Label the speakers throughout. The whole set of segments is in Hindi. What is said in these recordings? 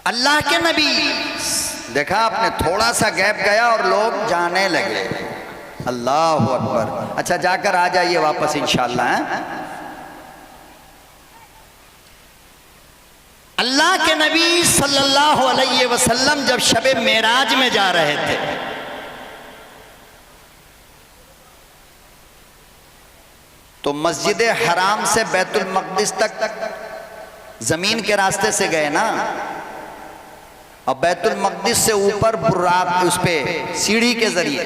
Speaker 1: अल्लाह के नबी, देखा आपने, थोड़ा सा गैप गया और लोग जाने लगे। अल्लाह अकबर। अच्छा, जाकर आ जाइए वापस इंशाअल्लाह। अल्लाह के नबी सल्लल्लाहु अलैहि वसल्लम जब शबे मेराज में जा रहे थे तो मस्जिद हराम से बैतुल मक़दिस तक जमीन के रास्ते से गए ना, और बैतुल मक़दिस से ऊपर बुर्राक उस पे सीढ़ी के जरिए।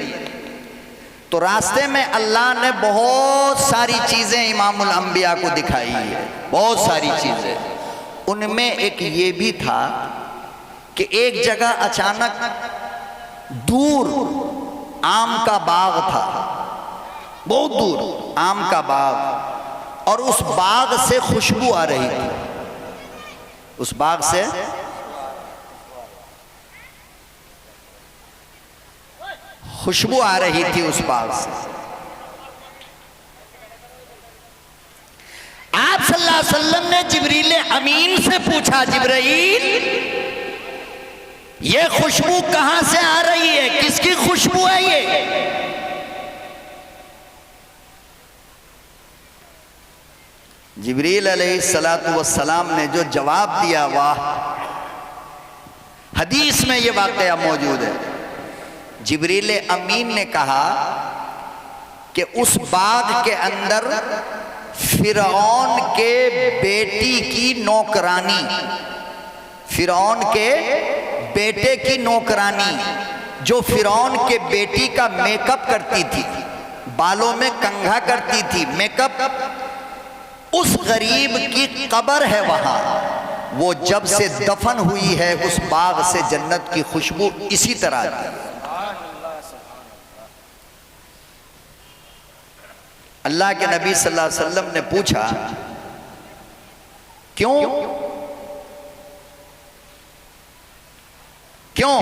Speaker 1: तो रास्ते में अल्लाह ने बहुत सारी चीजें इमामुल अंबिया को दिखाई है, बहुत सारी चीजें। उनमें एक ये भी था कि एक जगह अचानक दूर आम का बाग था, बहुत दूर आम का बाग, और उस बाग से खुशबू आ रही थी। उस बाग से खुशबू आ रही थी, उस बाग से। आप सल्लल्लाहु अलैहि वसल्लम ने जिब्रील अमीन से पूछा, जिब्रील ये खुशबू कहां से आ रही है, किसकी खुशबू है ये? जिब्रील अलैहिस्सलातु वस्सलाम ने जो जवाब दिया, वाह, हदीस में ये वाकया मौजूद है। जिब्रील अमीन ने कहा कि उस बाग के अंदर फिरौन के बेटी की नौकरानी, फिरौन के बेटे की नौकरानी, जो फिरौन के बेटी का मेकअप करती थी, बालों में कंघा करती थी, मेकअप, उस गरीब की कब्र है वहां। वो जब से दफन हुई है उस बाग से जन्नत की खुशबू इसी तरह आती है। अल्लाह के नबी सल्लल्लाहु अलैहि वसल्लम ने पूछा, क्यों? क्यों?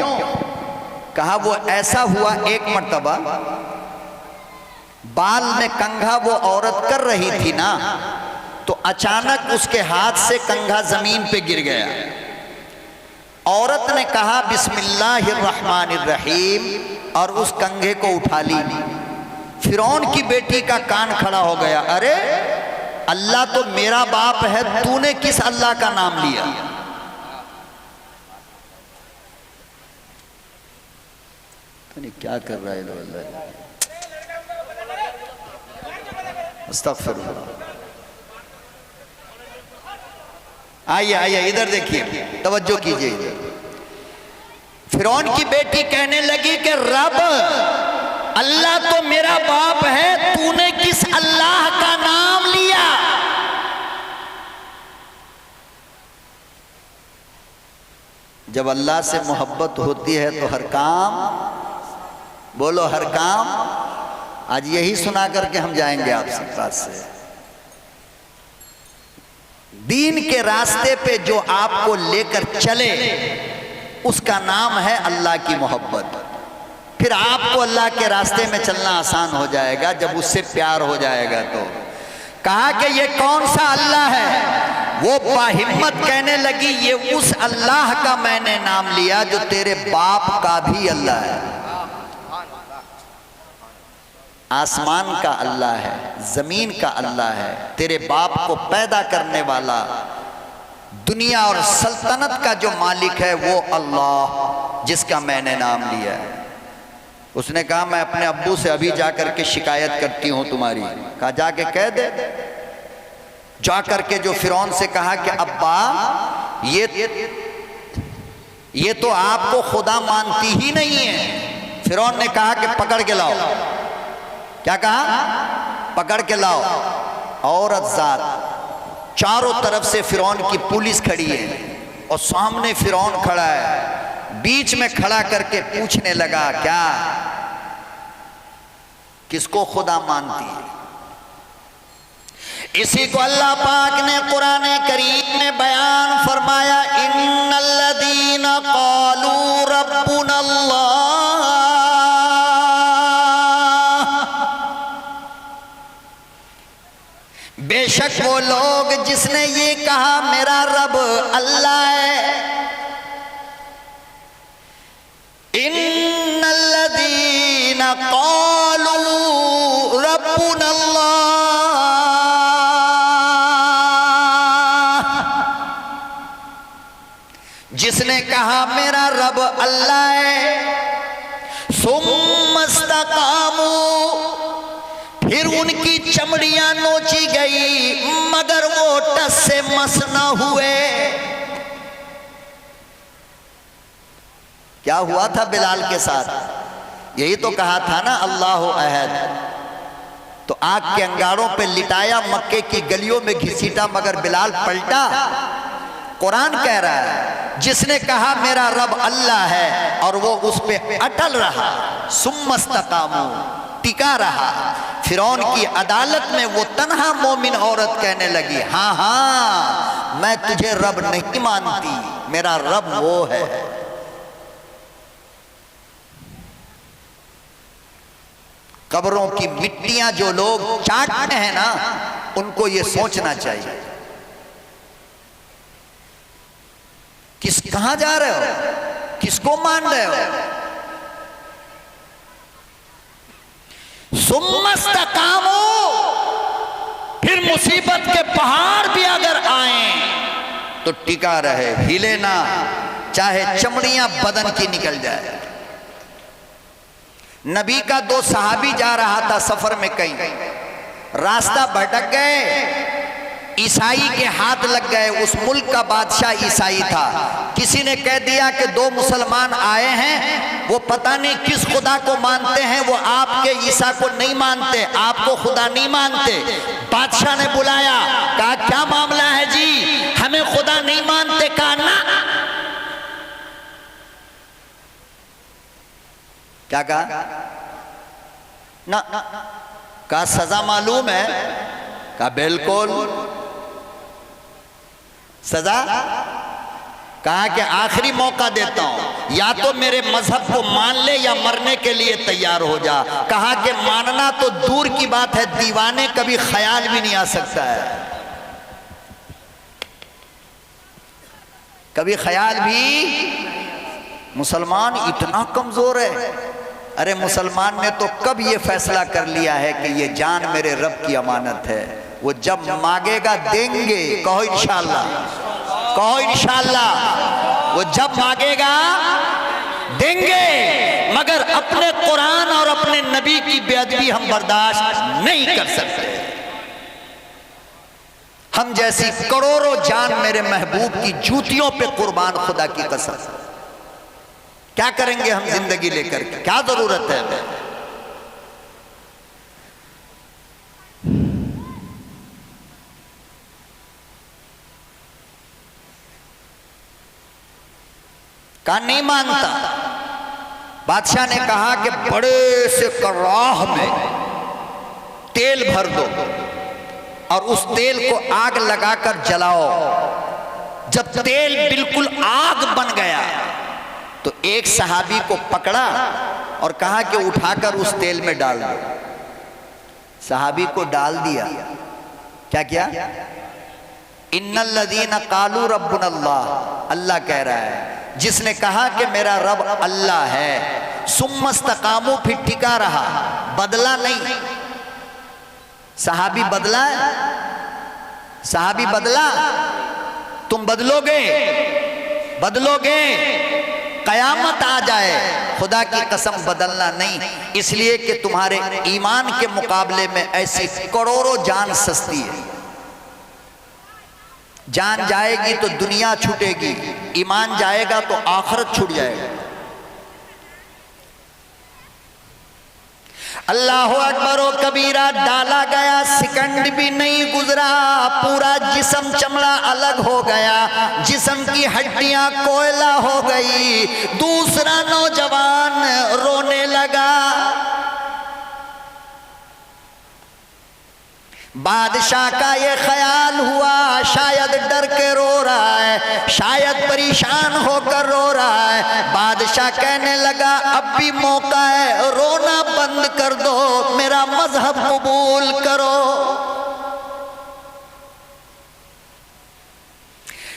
Speaker 1: कहा वो ऐसा हुआ, एक मर्तबा बाल में कंघा वो औरत कर रही थी ना, तो अचानक उसके हाथ से कंघा जमीन पे गिर गया। औरत ने कहा बिस्मिल्लाहिर्रहमानिर्रहीम, और उस कंघे को उठा ली। फिरौन की बेटी का कान खड़ा हो गया, अरे अल्लाह तो मेरा बाप है, तूने किस अल्लाह का नाम लिया? तो नहीं क्या कर रहा है? अस्तगफिरुल्लाह। आइए आइए, इधर देखिए, तवज्जो कीजिए। फिरौन की बेटी कहने लगी कि रब, अल्लाह तो मेरा बाप है, तूने किस अल्लाह का नाम लिया? जब अल्लाह से मोहब्बत होती है तो हर काम, बोलो हर काम। आज यही सुना करके हम जाएंगे आपसे पास से। दीन के रास्ते पे जो आपको लेकर चले उसका नाम है अल्लाह की मोहब्बत। फिर आपको अल्लाह के रास्ते में चलना आसान हो जाएगा जब उससे प्यार हो जाएगा। तो कहा कि ये कौन सा अल्लाह है? वो बाहिम्मत कहने लगी, ये उस अल्लाह का मैंने नाम लिया जो तेरे बाप का भी अल्लाह है। आसमान का अल्लाह है, जमीन का अल्लाह है, तेरे बाप को पैदा करने वाला, दुनिया और सल्तनत का जो मालिक है वो अल्लाह, जिसका मैंने नाम लिया है। उसने कहा मैं अपने अब्बू से अभी जाकर के शिकायत करती हूं तुम्हारी। कहा जाके कह दे। जाकर के जो फिरौन से कहा कि अब्बा ये तो आपको खुदा मानती ही नहीं है। फिरौन ने कहा कि पकड़ के लाओ। क्या कहा? पकड़ के लाओ। औरत जात चारों तरफ से फिरौन की पुलिस खड़ी है और सामने फिरौन खड़ा है। बीच में खड़ा करके पूछने लगा, क्या किसको खुदा मानती है? इसी को अल्लाह पाक ने कुरान करीम में बयान फरमाया, इन्नल्लज़ीना क़ालू रब्बुनल्लाह, बेशक वो लोग जिसने ये कहा मेरा रब अल्लाह है। जिसने कहा मेरा रब अल्लाह है, सुम्मस्तकामू, फिर उनकी चमड़ियां नोची गई मगर वो टस से मस न हुए। क्या हुआ था बिलाल के साथ? यही तो कहा था ना अल्लाह अहद। तो आग के अंगारों पे लिटाया, मक्के की गलियों में घसीटा, मगर बिलाल पलटा। कुरान कह रहा है जिसने कहा मेरा रब अल्लाह है और वो उस पे अटल रहा, सुम्मस्तकामू, टिका रहा। फिरौन की अदालत में वो तन्हा मोमिन औरत कहने लगी, हाँ हाँ मैं तुझे रब नहीं मानती, मेरा रब वो है। कब्रों की मिट्टियां जो लोग चाटते हैं ना, उनको ये सोचना चाहिए कहां जा रहे हो, किसको मान रहे हो। सुम्मस्तकामो, फिर मुसीबत के पहाड़ भी अगर आए तो टिका रहे, हिले ना, चाहे चमड़ियां बदन की निकल जाए। नबी का दो सहाबी जा रहा था सफर में, कहीं रास्ता भटक गए, ईसाई के हाथ लग गए। उस मुल्क का बादशाह ईसाई था। किसी ने कह दिया कि दो मुसलमान आए हैं, वो पता नहीं किस खुदा को मानते हैं, वो आपके ईसा को नहीं मानते, आपको खुदा नहीं मानते। बादशाह ने बुलाया, कहा क्या मामला है जी, हमें खुदा नहीं मानते। कहा ना, क्या कहा ना, कहा सजा मालूम है, कहा बिल्कुल सजा। कहा कि आखिरी मौका देता हूं, या तो मेरे मजहब को मान ले या मरने के लिए तैयार हो जा। कहा कि मानना तो दूर की बात है, दीवाने कभी ख्याल भी नहीं आ सकता है, कभी ख्याल भी। मुसलमान इतना कमजोर है। अरे मुसलमान ने तो कब ये फैसला कर लिया है कि ये जान मेरे रब की अमानत है, वो जब मांगेगा देंगे। कहो इंशाअल्लाह, कहो इंशाअल्लाह। वो जब मांगेगा देंगे, मगर अपने कुरान और अपने नबी की बेअदबी हम बर्दाश्त नहीं कर सकते। हम जैसी करोड़ों जान मेरे महबूब की जूतियों पे कुर्बान, खुदा की कसम। क्या करेंगे हम जिंदगी लेकर के, क्या जरूरत है हमें। कहा नहीं मानता। बादशाह ने कहा कि बड़े से कराह में तेल भर दो और उस तेल को आग लगाकर जलाओ। जब तेल बिल्कुल आग बन गया तो एक सहाबी को पकड़ा और कहा कि उठाकर उस तेल में डाल दो। सहाबी को डाल दिया। क्या किया? इन्नल्लज़ीना कालू रब्बुनल्लाह, अल्लाह कह रहा है जिसने कहा कि मेरा रब अल्लाह है, सुम्मस्तकामू, फिर टिका रहा, बदला नहीं। सहाबी बदला, सहाबी बदला, तुम बदलोगे, बदलोगे, कयामत आ जाए, खुदा की कसम बदलना नहीं। इसलिए कि तुम्हारे ईमान के मुकाबले में ऐसी करोड़ों जान सस्ती है। जान जाएगी तो दुनिया छूटेगी, ईमान जाएगा तो आखिरत छूट जाएगा। अल्लाह अकबर ओ कबीरा। डाला गया, सेकंड भी नहीं गुजरा, पूरा जिस्म चमड़ा अलग हो गया, जिस्म की हड्डियां कोयला हो गई। दूसरा नौजवान रोने लगा। बादशाह का ये ख्याल हुआ शायद डर के रो रहा है, शायद परेशान होकर रो रहा है। बादशाह कहने लगा अब भी मौका है, रोना बंद कर दो, मेरा मजहब कबूल करो।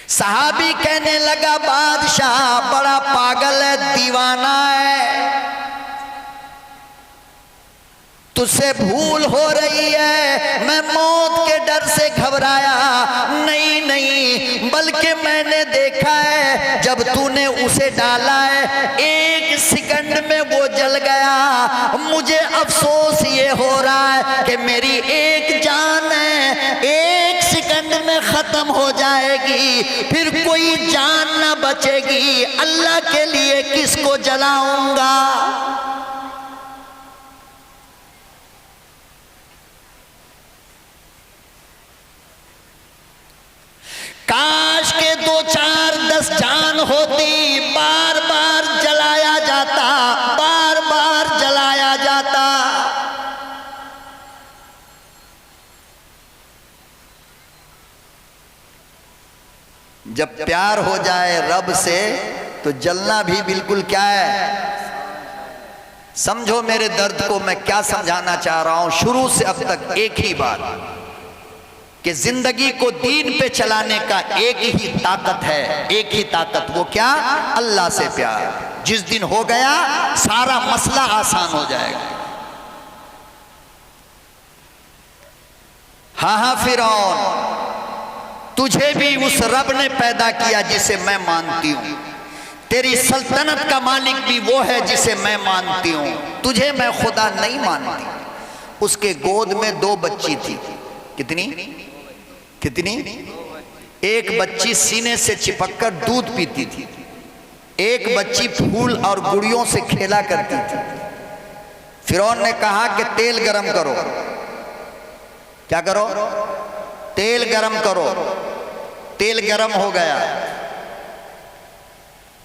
Speaker 1: सहाबी कहने लगा बादशाह बड़ा पागल है, दीवाना है, तुझसे भूल हो रही है, मैं मौत के डर से घबराया नहीं नहीं, बल्कि मैंने देखा है जब तूने उसे डाला है 1 सेकंड में वो जल गया। मुझे अफसोस ये हो रहा है कि मेरी एक जान है 1 सेकंड में खत्म हो जाएगी, फिर कोई जान ना बचेगी, अल्लाह के लिए किसको जलाऊंगा। काश के 2 4 10 जान होती, बार बार जलाया जाता, बार बार जलाया जाता। जब प्यार हो जाए रब से तो जलना भी बिल्कुल क्या है। समझो मेरे दर्द को मैं क्या समझाना चाह रहा हूं। शुरू से अब तक एक ही बात कि जिंदगी को दीन पे चलाने का एक ही ताकत है, एक ही ताकत, वो क्या? अल्लाह से प्यार। जिस दिन हो गया सारा मसला आसान हो जाएगा। हाँ हाँ फिरौन, तुझे भी उस रब ने पैदा किया जिसे मैं मानती हूं, तेरी सल्तनत का मालिक भी वो है जिसे मैं मानती हूं, तुझे मैं खुदा नहीं मानती। उसके गोद में 2 बच्ची थी। कितनी कितनी? एक बच्ची सीने से चिपककर दूध पीती थी, एक बच्ची फूल और गुड़ियों से खेला करती थी। फिरौन ने कहा कि तेल गरम करो। क्या करो? तेल गरम करो। तेल गरम हो गया।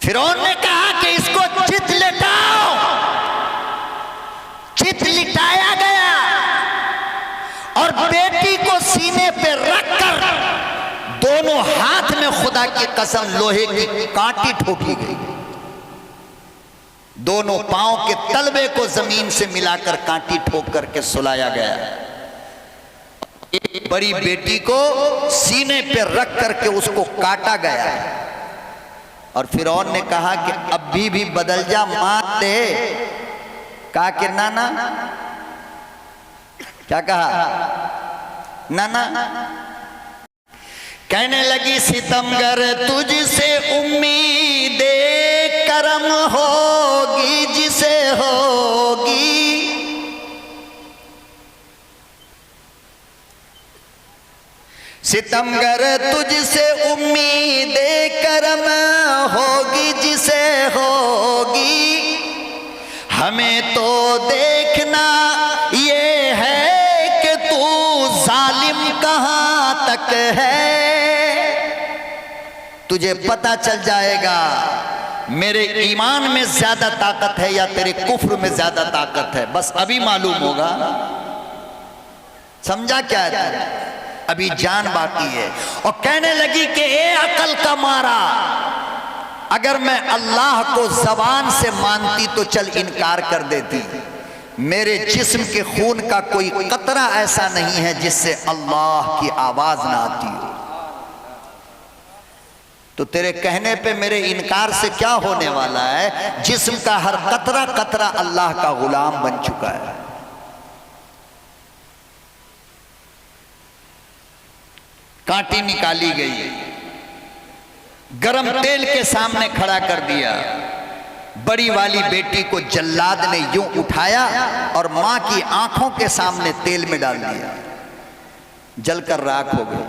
Speaker 1: फिरौन ने कहा कि इसको चित लिटाओ। चित लिटाया गया और बेटी को सीने पे रखकर दोनों हाथ में खुदा की कसम लोहे की कांटी ठोकी गई। दोनों पांव के तलवे को जमीन से मिलाकर कांटी ठोक करके सुलाया गया। एक बड़ी बेटी को सीने पे रख करके उसको काटा गया। और फिरौन ने कहा कि अभी भी बदल जा, मान दे। कहा कि नाना, क्या कहा? नाना। कहने लगी सितमगर तुझसे उम्मीदे करम होगी जिसे होगी। सितमगर तुझसे उम्मीदे करम होगी जिसे होगी। हमें तो देखना ये है कि तू जालिम कहां तक है। तुझे पता चल जाएगा मेरे ईमान में ज्यादा ताकत है या तेरे कुफ्र में ज्यादा ताकत है, बस अभी मालूम होगा। समझा क्या है? अभी जान बाकी है। और कहने लगी कि ए अकल का मारा, अगर मैं अल्लाह को जबान से मानती तो चल इनकार कर देती। मेरे जिस्म के खून का कोई कतरा ऐसा नहीं है जिससे अल्लाह की आवाज ना आती हो। तो तेरे कहने पे मेरे इनकार से क्या होने वाला है? जिस्म का हर कतरा कतरा अल्लाह का गुलाम बन चुका है। कांटी निकाली गई, गरम तेल के सामने खड़ा कर दिया। बड़ी वाली बेटी को जल्लाद ने यूं उठाया और मां की आंखों के सामने तेल में डाल दिया, जलकर राख हो गई।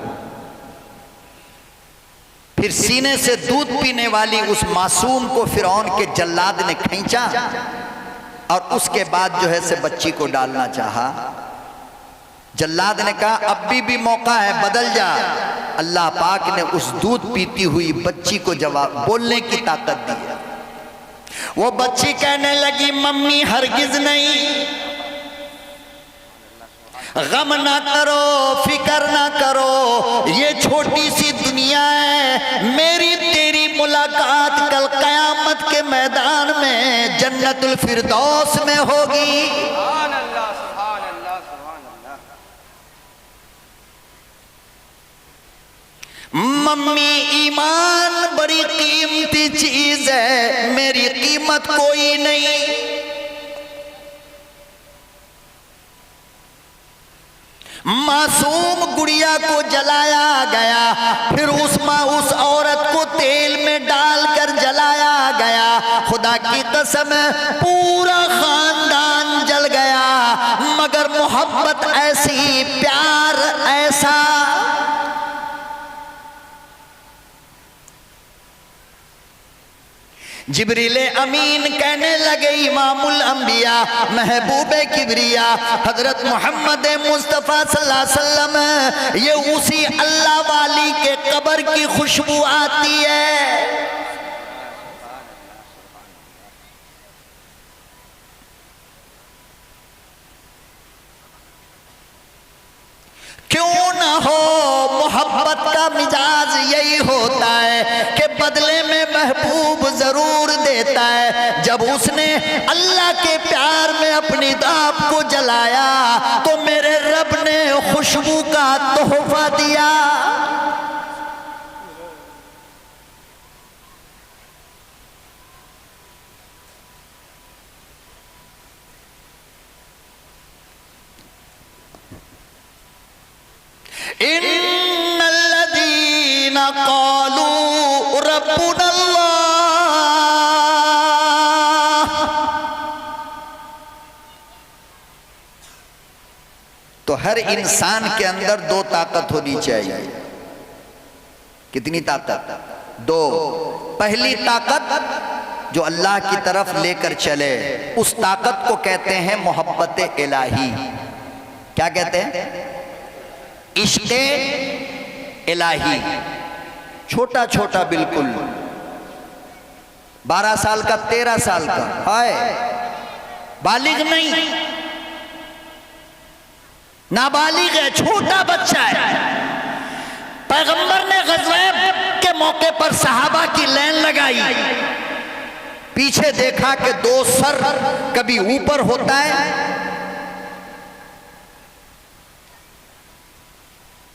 Speaker 1: फिर सीने से दूध पीने वाली उस मासूम को फिरौन के जल्लाद ने खींचा और उसके बाद जो है से बच्ची को डालना चाहा। जल्लाद ने कहा अब भी मौका है, बदल जा। अल्लाह पाक ने उस दूध पीती हुई बच्ची को जवाब बोलने की ताकत दी है। वो बच्ची कहने लगी मम्मी हरगिज नहीं, गम ना करो, फिक्र ना करो, ये छोटी सी दुनिया है। मेरी तेरी मुलाकात कल कयामत के मैदान में जन्नतुल फिरदौस में होगी। मम्मी ईमान बड़ी कीमती चीज है, मेरी कीमत कोई नहीं। मासूम गुड़िया को जलाया गया, फिर उस औरत को तेल में डालकर जलाया गया। खुदा की कसम पूरा खानदान जल गया, मगर मोहब्बत ऐसी, प्यार ऐसा। जिब्रीले अमीन कहने लगे इमामुल अंबिया महबूबे किबरिया हजरत मोहम्मद मुस्तफ़ा सल्लल्लाहु अलैहि वसल्लम, ये उसी अल्लाह वाली के कब्र की खुशबू आती है। क्यों ना हो, मोहब्बत का मिजाज यही होता है कि बदले में महबूब जरूर देता है। जब उसने अल्लाह के प्यार में अपनी दाब को जलाया तो मेरे रब ने खुशबू का तोहफा दिया। इन्नल्लज़ीना क़ालू रब्बुनल्लाह, तो हर इंसान के अंदर दो ताकत होनी चाहिए। कितनी ताकत? दो। पहली ताकत जो अल्लाह की तरफ लेकर चले, उस ताकत को कहते हैं मोहब्बत इलाही। क्या कहते हैं? इश्क़े इलाही। छोटा छोटा बिल्कुल, 12 साल का 13 साल का है, बालिग नहीं, नाबालिग है, छोटा बच्चा है। पैगंबर ने ग़ज़वा के मौके पर सहाबा की लाइन लगाई, पीछे देखा कि दो सर कभी ऊपर होता है,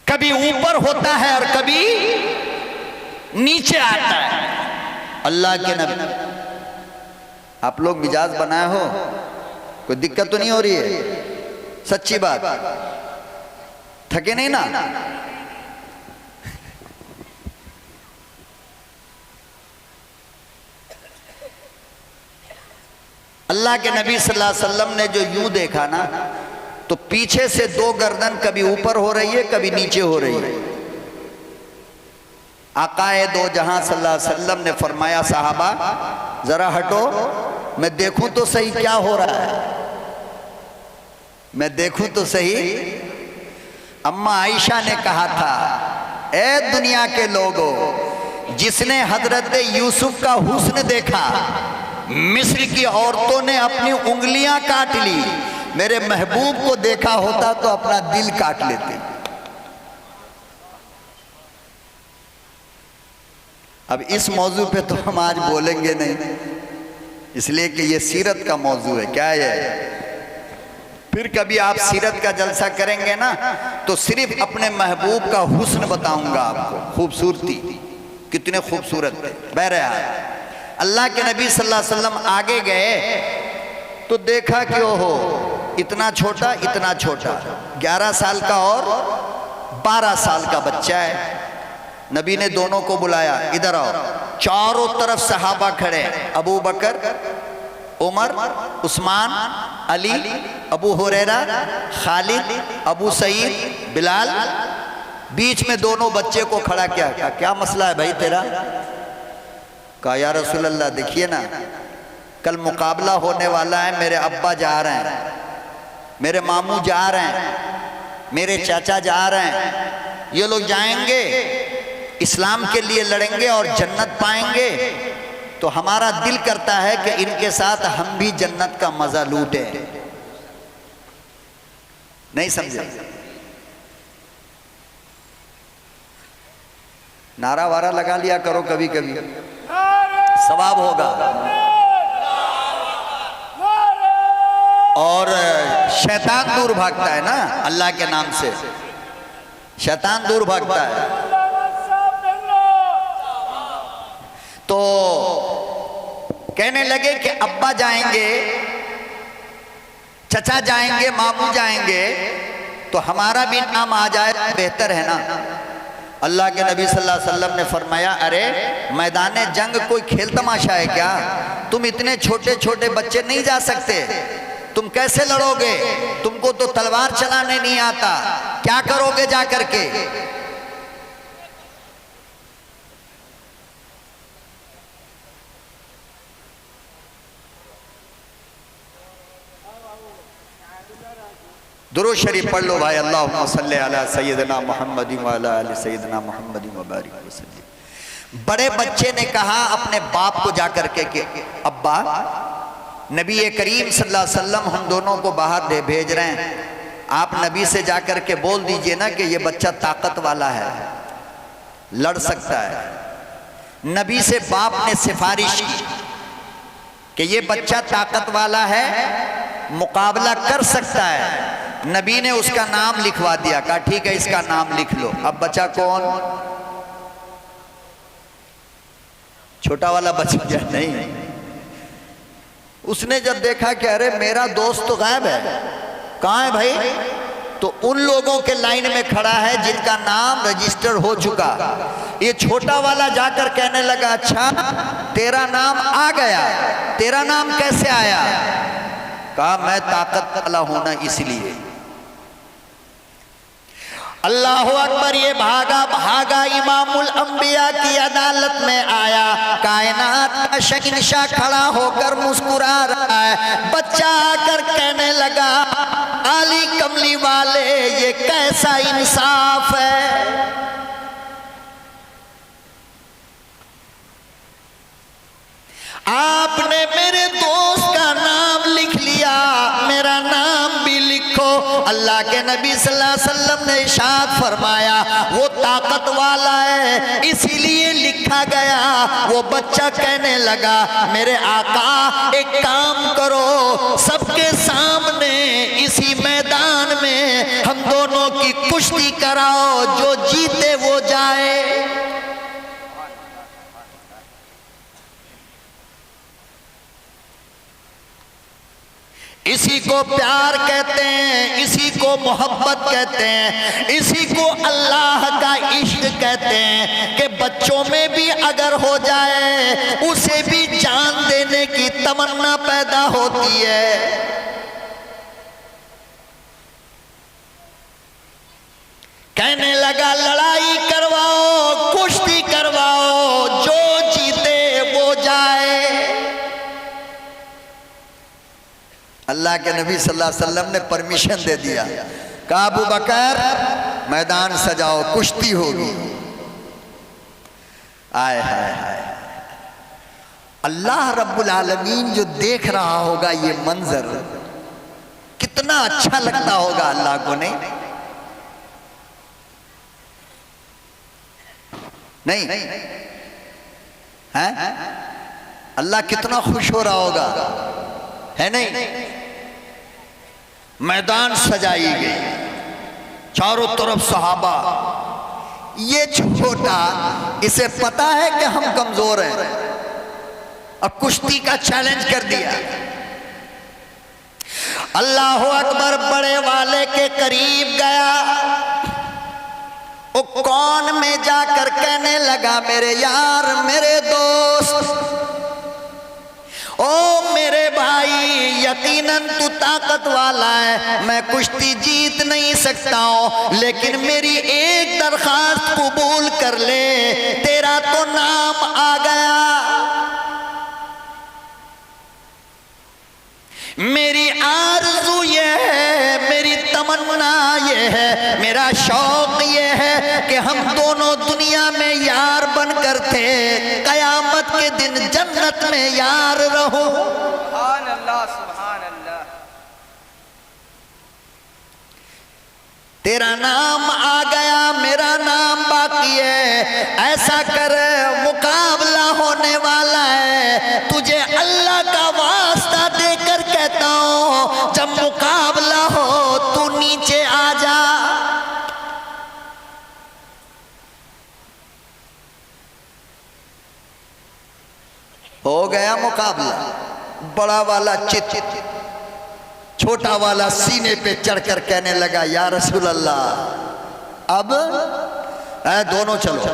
Speaker 1: कभी ऊपर होता है और कभी नीचे आता है। अल्लाह के नबी, आप लोग मिजाज बनाए हो, कोई दिक्कत तो नहीं हो रही है? सच्ची बात, थके नहीं ना? अल्लाह के नबी सल्लल्लाहु अलैहि वसल्लम ने जो यूं देखा ना, तो पीछे से दो गर्दन कभी ऊपर हो रही है, कभी नीचे हो रही है। आकाए दो जहां सल्लल्लाहु अलैहि वसल्लम ने फरमाया, साहबा जरा हटो, मैं देखूं तो सही क्या हो रहा है, मैं देखूं तो सही। अम्मा आयशा ने कहा था, ए दुनिया के लोगों, जिसने हजरत यूसुफ का हुस्न देखा, मिस्र की औरतों ने अपनी उंगलियां काट ली, मेरे महबूब को देखा होता तो अपना दिल काट लेते। अब इस मौजू पे तो हम आज बोलेंगे नहीं, इसलिए कि ये सीरत का मौजू है। क्या है? फिर कभी आप सीरत का जलसा करेंगे ना, तो सिर्फ अपने महबूब का हुस्न बताऊंगा आपको, खूबसूरती, कितने खूबसूरत थे। बहरहाल अल्लाह के नबी सल्लल्लाहु अलैहि वसल्लम आगे गए तो देखा कि ओहो, इतना छोटा, इतना छोटा, 11 साल का और 12 साल का बच्चा है। नबी ने दोनों को बुलाया, इधर आओ। चारों तरफ सहाबा खड़े, अबू बकर, उमर, उस्मान, अली, अबू हुरैरा, खालिद, अबू सईद, बिलाल। बीच में दोनों बच्चे को खड़ा किया। क्या मसला है भाई तेरा? कहा या रसूल अल्लाह, देखिए ना, कल मुकाबला होने वाला है, मेरे अब्बा जा रहे हैं, मेरे मामू जा रहे हैं, मेरे चाचा जा रहे हैं, ये लोग जाएंगे, इस्लाम के लिए लड़ेंगे और जन्नत पाएंगे, तो हमारा दिल करता है कि इनके साथ हम भी जन्नत का मजा लूटें। नहीं समझे? नारा वारा लगा लिया करो कभी कभी, सवाब होगा। और शैतान दूर भागता है ना, अल्लाह के नाम से शैतान दूर भागता है। तो कहने लगे कि अब्बा जाएंगे, चचा जाएंगे, मामू जाएंगे, तो हमारा भी नाम आ जाए बेहतर है ना। अल्लाह के नबी सल्लल्लाहु अलैहि वसल्लम ने फरमाया, अरे मैदान जंग कोई खेल तमाशा है क्या? तुम इतने छोटे छोटे बच्चे नहीं जा सकते, तुम कैसे लड़ोगे? तुमको तो तलवार चलाने नहीं आता, क्या करोगे जा करके? दुरूद शरीफ पढ़ लो भाई। अल्लाहुम्मा सल्ली अला सय्यदना मुहम्मदिन व अला आलि सय्यदना मुहम्मदिन व बारिक वसल्लम। बड़े बच्चे ने कहा अपने बाप को जाकर के कि अब्बा, नबी करीम सल्लल्लाहु अलैहि वसल्लम हम दोनों को बाहर दे भेज रहे हैं, आप नबी से जाकर के बोल दीजिए ना कि ये बच्चा ताकत वाला है, लड़ सकता है। नबी से बाप ने सिफारिश की कि ये बच्चा ताकत वाला है, मुकाबला कर सकता है। नबी ने उसका नाम लिखवा दिया, कहा ठीक है इसका नाम लिख लो। अब बचा कौन? छोटा वाला बच गया? नहीं। उसने जब देखा कि अरे मेरा दोस्त तो गायब है, कहाँ है भाई? तो उन लोगों के लाइन में खड़ा है जिनका नाम रजिस्टर हो चुका। ये छोटा वाला जाकर कहने लगा, अच्छा तेरा नाम आ गया, तेरा नाम कैसे आया? कहा मैं ताकत वाला हूं ना इसलिए। अल्लाह अकबर। ये भागा भागा इमामुल अंबिया की अदालत में आया। कायनात का शहंशाह खड़ा होकर मुस्कुरा रहा है। बच्चा आकर कहने लगा, आली कमली वाले ये कैसा इंसाफ है? आपने मेरे दोस्त का नाम लिख लिया, मेरा नाम भी लिखो। अल्लाह के नबी सल्लल्लाहु अलैहि वसल्लम ने इरशाद फरमाया, वो ताकत वाला है इसीलिए लिखा गया। वो बच्चा कहने लगा, मेरे आका एक काम करो, सबके सामने इसी मैदान में हम दोनों की कुश्ती कराओ, जो जीते वो जाए। इसी को प्यार कहते हैं, इसी को मोहब्बत कहते हैं, इसी को अल्लाह का इश्क कहते हैं कि बच्चों में भी अगर हो जाए उसे भी जान देने की तमन्ना पैदा होती है। कहने लगा, लड़ाई करवाओ, कुश्ती करवाओ, जो जीते वो जाए। अल्लाह के नबी सल्लल्लाहु अलैहि वसल्लम ने परमिशन दे दिया। कहा अबू बकर मैदान सजाओ, कुश्ती होगी। आय हाय हाय, अल्लाह रब्बुल आलमीन जो देख रहा होगा ये मंजर, कितना अच्छा लगता होगा अल्लाह को। नहीं है? अल्लाह कितना खुश हो रहा होगा, है नहीं? मैदान सजाई गई, चारों तरफ सहाबा। ये छोटा, इसे पता है कि हम कमजोर हैं, अब कुश्ती का चैलेंज कर दिया। अल्लाह अकबर। बड़े वाले के करीब गया, वो कौन में जाकर कहने लगा, मेरे यार, मेरे दोस्त, ओ मेरे भाई, यकीनन तू ताकत वाला है, मैं कुश्ती जीत नहीं सकता हूं, लेकिन मेरी एक दरखास्त कबूल कर ले, तेरा तो नाम आ गया। मेरी आरज़ू ये है, मेरी तमन्ना ये है, मेरा शौक ये है कि हम दोनों दुनिया में यार बनकर थे, कयामत के दिन जन्नत में यार रहो। सुभान अल्लाह, सुभान अल्लाह। तेरा नाम आ गया, मेरा नाम बाकी है। ऐसा कर, मुकाबला होने वाला है, तुझे अल्लाह का वास्ता देकर कहता हूं, जब मुकाबला हो तू नीचे आ जा। हो गया मुकाबला, बड़ा वाला चित छोटा वाला सीने पे चढ़कर कहने लगा, या रसूल अल्लाह, अब दोनों चलो।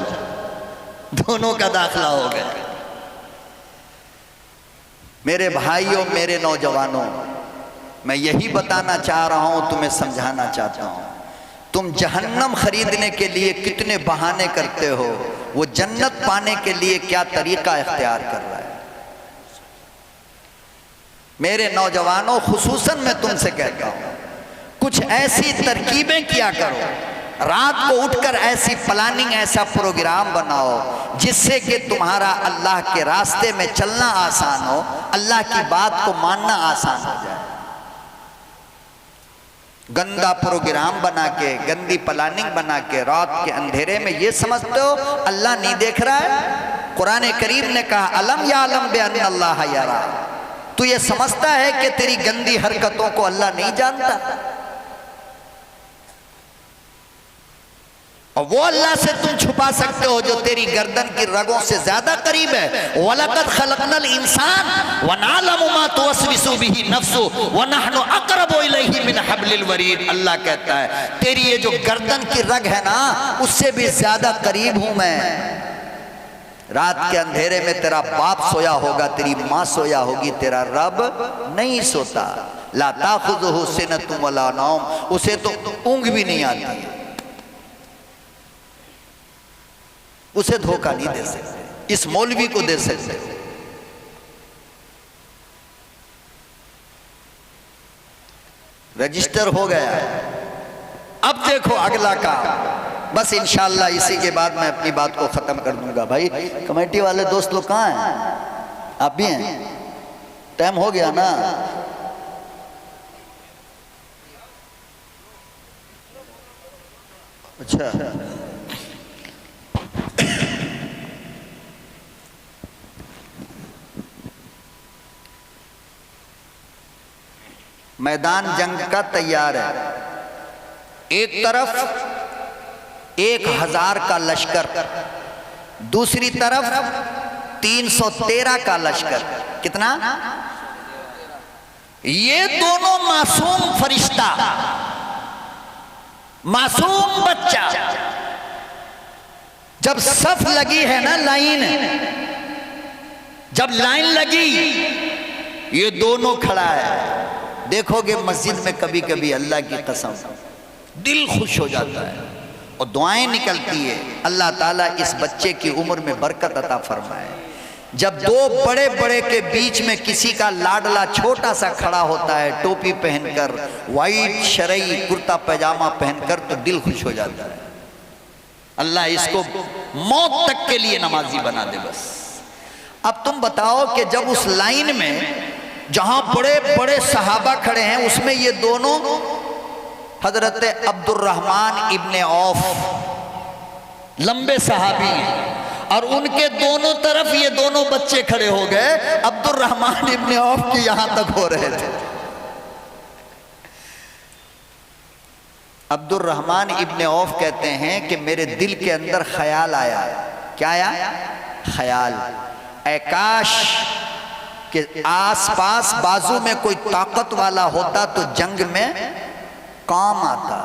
Speaker 1: दोनों का दाखिला हो गया। मेरे भाइयों, मेरे नौजवानों, मैं यही बताना चाह रहा हूं, तुम्हें समझाना चाहता हूं। तुम जहन्नम खरीदने के लिए कितने बहाने करते हो, वो जन्नत पाने के लिए क्या तरीका इख्तियार कर रहा है। मेरे नौजवानों, खुसूसन मैं तुमसे कहता हूं, कुछ ऐसी तरकीबें किया करो, रात को उठकर ऐसी प्लानिंग, ऐसा प्रोग्राम बनाओ जिससे कि तुम्हारा अल्लाह के रास्ते में चलना आसान हो, अल्लाह की बात को मानना आसान हो जाए। गंदा प्रोग्राम बना के, गंदी प्लानिंग बना के रात के अंधेरे में ये समझते हो अल्लाह नहीं देख रहा है। कुरान करीम ने कहा, अलम या अलम बे अन्ना अल्लाह यरा। तू ये समझता है कि तेरी गंदी हरकतों को अल्लाह नहीं जानता? और वो अल्लाह से तुम छुपा सकते हो जो तेरी गर्दन की रगों से ज्यादा करीब है। वलक़द खलक़नल इंसान व नअलमु मा तुवस्विसु बिही नफ्सु व नहनु अक़रबु इलैहि मिन हब्लिल वरीद। अल्लाह कहता है, तेरी ये जो गर्दन की रग है ना, उससे भी ज्यादा करीब हूं मैं। रात के अंधेरे में तेरा बाप सोया होगा, तेरी माँ सोया होगी, तेरा रब नहीं सोता। ला ताख़ुज़ुहु सिनतुन वला नौम, उसे तो ऊँघ भी नहीं आती है, उसे धोखा नहीं दे सकते, इस मौलवी को दे सकते। रजिस्टर हो गया। अब देखो अगला काम, बस इंशाअल्लाह इसी के बाद मैं अपनी बात को खत्म कर दूंगा। भाई कमेटी वाले दोस्त लोग कहाँ हैं? आप भी हैं? टाइम हो गया ना? अच्छा, मैदान जंग का तैयार है। एक तरफ 1000 का लश्कर, दूसरी तरफ 313 का लश्कर। कितना? ये दोनों मासूम फरिश्ता, मासूम बच्चा, जब सफ लगी है ना, लाइन, जब लाइन लगी, ये दोनों खड़ा है। देखोगे मस्जिद में कभी कभी अल्लाह की कसम दिल खुश हो जाता है और दुआएं निकलती है, अल्लाह ताला इस बच्चे की उम्र में बरकत अता फरमाए। जब दो बड़े बड़े के बीच में किसी का लाडला छोटा सा खड़ा होता है, टोपी पहनकर, वाइट शरई कुर्ता पैजामा पहनकर, तो दिल खुश हो जाता है। अल्लाह इसको मौत तक के लिए नमाजी बना दे बस। अब तुम बताओ कि जब उस लाइन में जहां बड़े बड़े सहाबा खड़े हैं, उसमें ये दोनों हजरत अब्दुर्रहमान इब्ने औफ लंबे सहाबी हैं, और उनके दोनों तरफ ये दोनों बच्चे खड़े हो गए। अब्दुर्रहमान इब्ने औफ के यहां तक हो रहे थे। अब्दुर्रहमान इब्ने औफ कहते हैं कि मेरे दिल के अंदर ख्याल आया। क्या आया? ख्याल। ऐ काश कि आसपास बाजू में कोई ताकत वाला होता तो जंग में काम आता।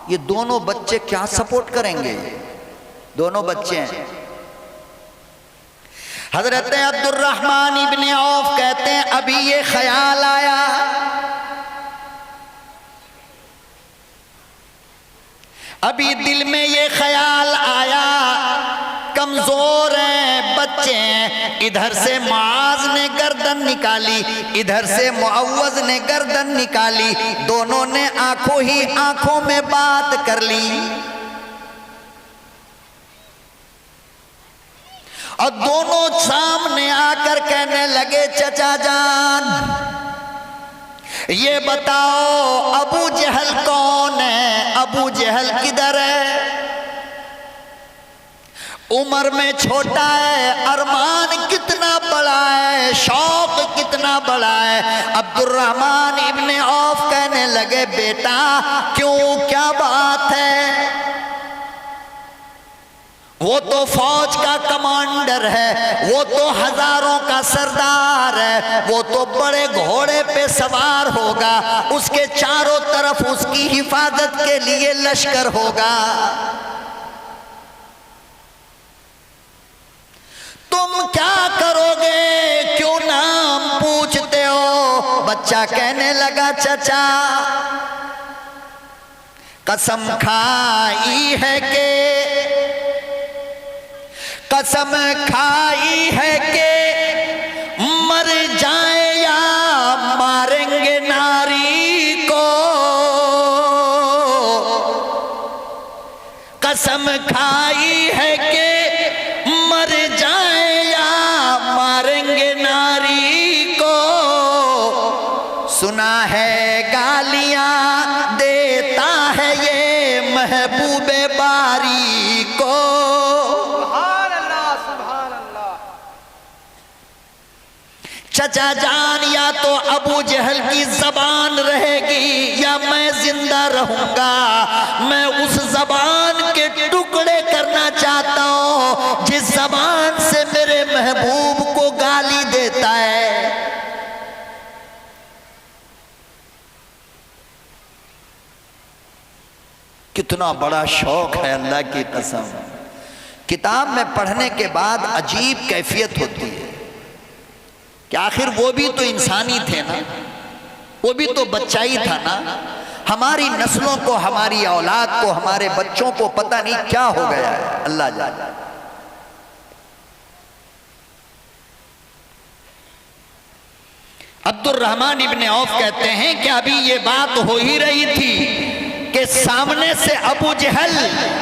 Speaker 1: ये दोनों बच्चे क्या सपोर्ट करेंगे? दोनों बच्चे हैं। हजरत अब्दुर्रहमान इब्ने औफ कहते हैं, अभी ये ख्याल आया, अभी दिल में ये ख्याल आया, कमजोर हैं बच्चे, इधर से मुआज ने गर्दन निकाली, इधर से मुअव्वज ने गर्दन निकाली, दोनों ने आंखों ही आंखों में बात कर ली, और दोनों सामने आकर कहने लगे, चचा जान ये बताओ अबू जहल कौन है? अबू जहल किधर है? उम्र में छोटा है, अरमान कितना बड़ा है, शौक कितना बड़ा है। अब्दुर्रहमान इब्ने औफ कहने लगे, बेटा क्यों, क्या बात है? वो तो फौज का कमांडर है, वो तो हजारों का सरदार है, वो तो बड़े घोड़े पे सवार होगा, उसके चारों तरफ उसकी हिफाजत के लिए लश्कर होगा। तुम क्या करोगे, क्यों नाम पूछते हो? बच्चा कहने लगा चचा कसम खाई है के, कसम खाई है कि मर जाए या मारेंगे नारी को, कसम खाई है कि मर जाए या मारेंगे नारी को। सुना है गालियां देता है ये महबूबे बारी को। चचा जान या तो अबू जहल की जबान रहेगी या मैं जिंदा रहूंगा। मैं उस जबान के टुकड़े करना चाहता हूं जिस जबान से मेरे महबूब को गाली देता है। कितना बड़ा शौक है, अल्लाह की कसम। किताब में पढ़ने के बाद अजीब कैफियत होती है कि आखिर वो भी तो इंसानी थे ना, वो भी तो बच्चा ही था ना। हमारी नस्लों को, हमारी औलाद को, हमारे बच्चों को पता नहीं क्या हो गया है, अल्लाह जाने। अब्दुर्रहमान इब्ने औफ कहते हैं कि अभी ये बात हो ही रही थी कि सामने से अबू जहल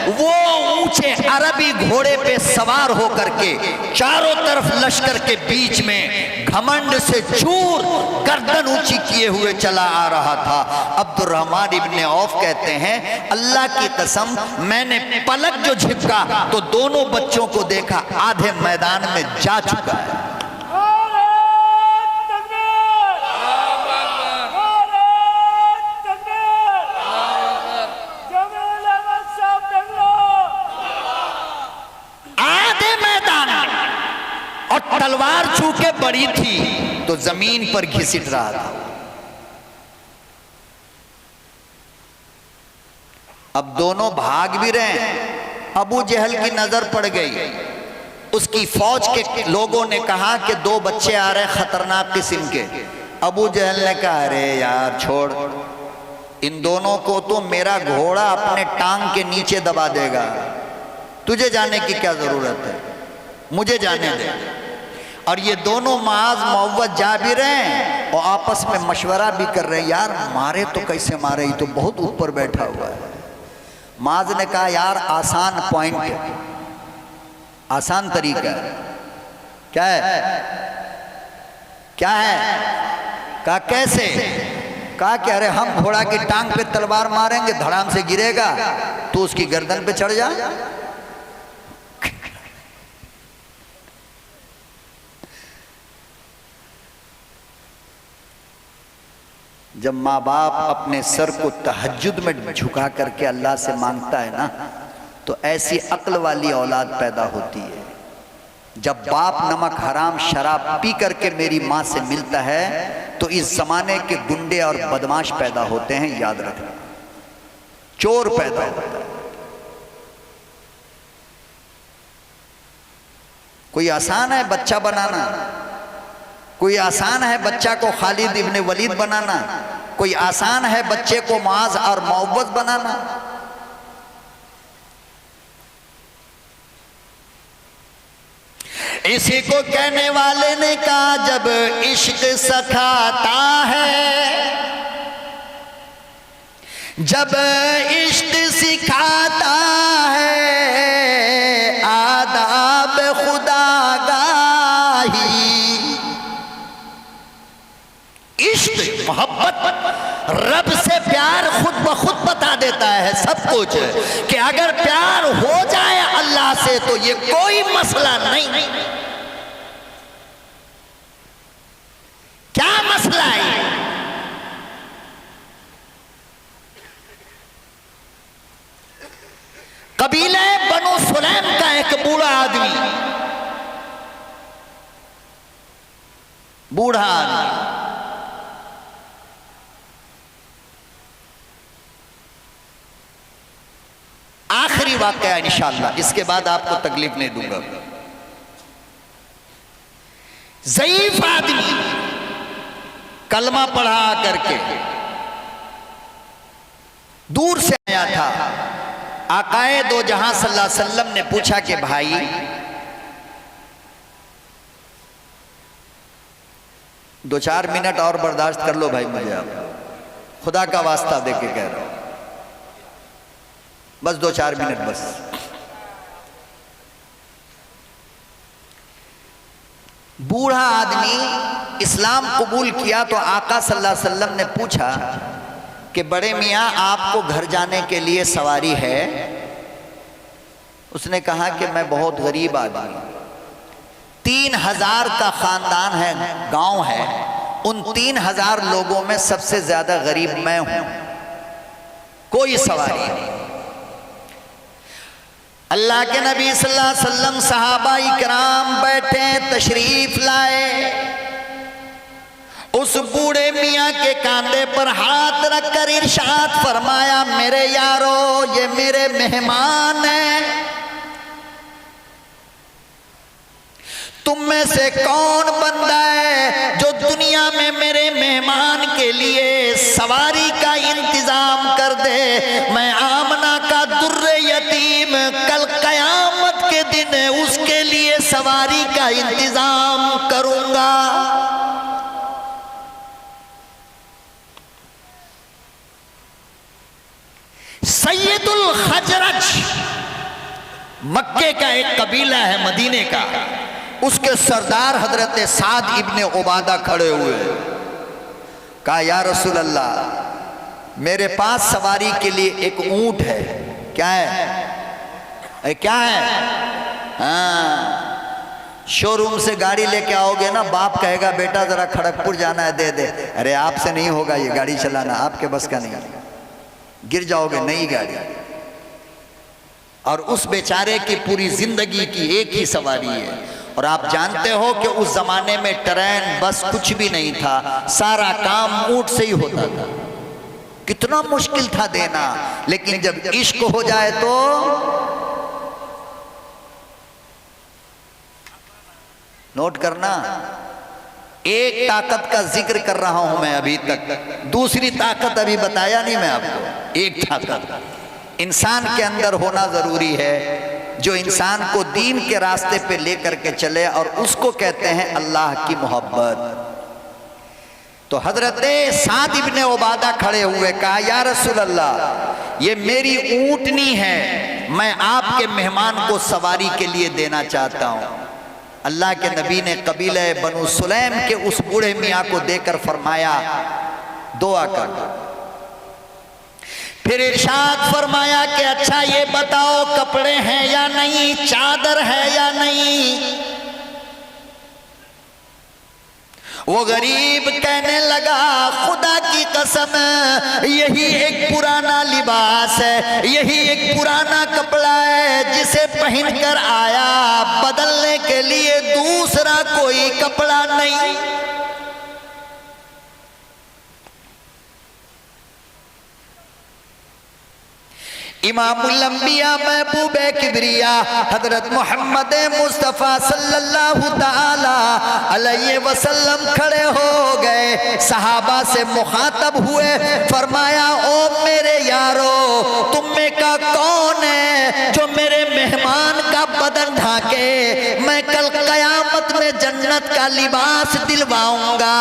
Speaker 1: वो ऊंचे अरबी घोड़े पे सवार होकर के चारों तरफ लश्कर के बीच में घमंड से चूर गर्दन ऊंची किए हुए चला आ रहा था। अब्दुर्रहमान इब्ने औफ कहते हैं अल्लाह की कसम मैंने पलक जो झपका तो दोनों बच्चों को देखा आधे मैदान में जा चुका है। तलवार चूके बड़ी थी तो जमीन पर घिसिट रहा था। अब दोनों भाग भी रहे हैं। अबू जहल की नजर पड़ गई, उसकी फौज के लोगों ने कहा कि दो बच्चे आ रहे खतरनाक किस्म के। अबू जहल ने कहा अरे यार छोड़, इन दोनों को तो मेरा घोड़ा अपने टांग के नीचे दबा देगा, तुझे जाने की क्या जरूरत है, मुझे जाने दे। और ये दोनों माज मुअव्वज जा भी रहे हैं और आपस में मशवरा भी कर रहे हैं यार मारे तो कैसे मारे, ये तो बहुत ऊपर बैठा हुआ है। माज ने कहा यार आसान पॉइंट है, आसान तरीका है। क्या है, क्या है? कहा कैसे? कहा कि अरे हम घोड़ा की टांग पे तलवार मारेंगे, धड़ाम से गिरेगा तो उसकी गर्दन पे चढ़ जा। जब माँ बाप अपने सर को तहज्जुद में झुका करके अल्लाह से मांगता है ना, तो ऐसी अक्ल वाली औलाद पैदा होती है। जब बाप नमक हराम शराब पी करके मेरी माँ से मिलता है तो इस जमाने के गुंडे और बदमाश पैदा होते हैं, याद रखना, चोर पैदा होता है। कोई आसान है बच्चा बनाना, कोई आसान है बच्चा को खालिद इब्ने वलीद बनाना, कोई आसान है बच्चे को मुआज और मुअव्वज बनाना। इसी को कहने वाले ने कहा जब इश्क सखाता है, जब इश्क सिखाता है आदाब खुदागाही। इश्क मोहब्बत रब से प्यार खुद ब खुद बता देता है सब कुछ कि अगर प्यार हो जाए अल्लाह से तो ये कोई मसला नहीं। क्या मसला है? कबीले बनु सुलैम का एक हुआ आदमी, बूढ़ा आदमी, आखिरी वाकया इंशाअल्लाह, इसके बाद आपको तकलीफ नहीं दूंगा। ज़ईफ आदमी कलमा पढ़ा करके दूर से आया था। आकाए दो जहां सल्लल्लाहु अलैहि वसल्लम ने पूछा कि भाई दो चार मिनट और बर्दाश्त कर लो भाई, मुझे आप खुदा का वास्ता दे के कह रहा हूं, बस दो चार मिनट बस। बूढ़ा आदमी इस्लाम कबूल किया तो आका सल्लल्लाहु अलैहि वसल्लम ने पूछा कि बड़े मियाँ आपको घर जाने के लिए सवारी है? उसने कहा कि मैं बहुत गरीब आदमी, 3000 का खानदान है, गांव है, उन 3000 लोगों में सबसे ज्यादा गरीब मैं हूं, कोई सवारी नहीं। अल्लाह के नबी सल्लल्लाहु अलैहि वसल्लम सहाबा इकराम बैठे, तशरीफ लाए, उस बूढ़े मियाँ के कांधे पर हाथ रखकर इरशाद फरमाया, मेरे यारो ये मेरे मेहमान हैं, तुम में से कौन बंदा है जो दुनिया में मेरे मेहमान के लिए सवारी का इंतजाम कर दे? मैं आमना का दुर्रे यतीम कल कयामत के दिन उसके लिए सवारी का इंतजाम करूंगा। सैयदुल खजरज मक्के का एक कबीला है, मदीने का, उसके सरदार हजरत साद इब्ने उबादा खड़े हुए। कहा या रसूल अल्लाह मेरे पास सवारी के लिए एक ऊंट है। क्या है? क्या है? हाँ, शोरूम से गाड़ी लेके आओगे ना, बाप कहेगा बेटा जरा खड़गपुर जाना है, दे दे। अरे आपसे नहीं होगा ये गाड़ी चलाना, आपके बस का नहीं, गिर जाओगे। नई गाड़ी, और उस बेचारे की पूरी जिंदगी की एक ही सवारी है। और आप जानते हो कि उस जमाने में ट्रेन बस कुछ भी नहीं था, सारा काम ऊंट से ही होता था। कितना मुश्किल था देना, लेकिन जब इश्क हो जाए तो नोट करना। एक ताकत का जिक्र कर रहा हूं मैं अभी तक, दूसरी ताकत अभी बताया नहीं मैं आपको। एक ताकत इंसान के अंदर होना जरूरी है, जो इंसान को दीन के रास्ते पे लेकर के चले, और उसको कहते हैं अल्लाह की मोहब्बत। तो हजरत साद इब्ने उबादा खड़े हुए, कहा या रसूल अल्लाह ये मेरी ऊंटनी है, मैं आपके मेहमान को सवारी के लिए देना चाहता हूं। अल्लाह के नबी ने कबीले बनु सुलैम के उस बूढ़े मियाँ को देकर फरमाया दुआ कर। फिर इरशाद फरमाया कि अच्छा ये बताओ कपड़े हैं या नहीं, चादर है या नहीं? वो गरीब कहने लगा खुदा की कसम यही एक पुराना लिबास है, यही एक पुराना कपड़ा है जिसे पहनकर आया, बदलने के लिए दूसरा कोई कपड़ा नहीं। इमामुल अंबिया महबूबे किबरिया हजरत मोहम्मद मुस्तफ़ा सल्लल्लाहु ताला अलैहि वसल्लम खड़े हो गए, सहाबा से मुखातब हुए, फरमाया ओ मेरे यारो, तुम में का कौन है जो मेरे मेहमान का बदन ढाके? मैं कल कयामत में जन्नत का लिबास दिलवाऊंगा।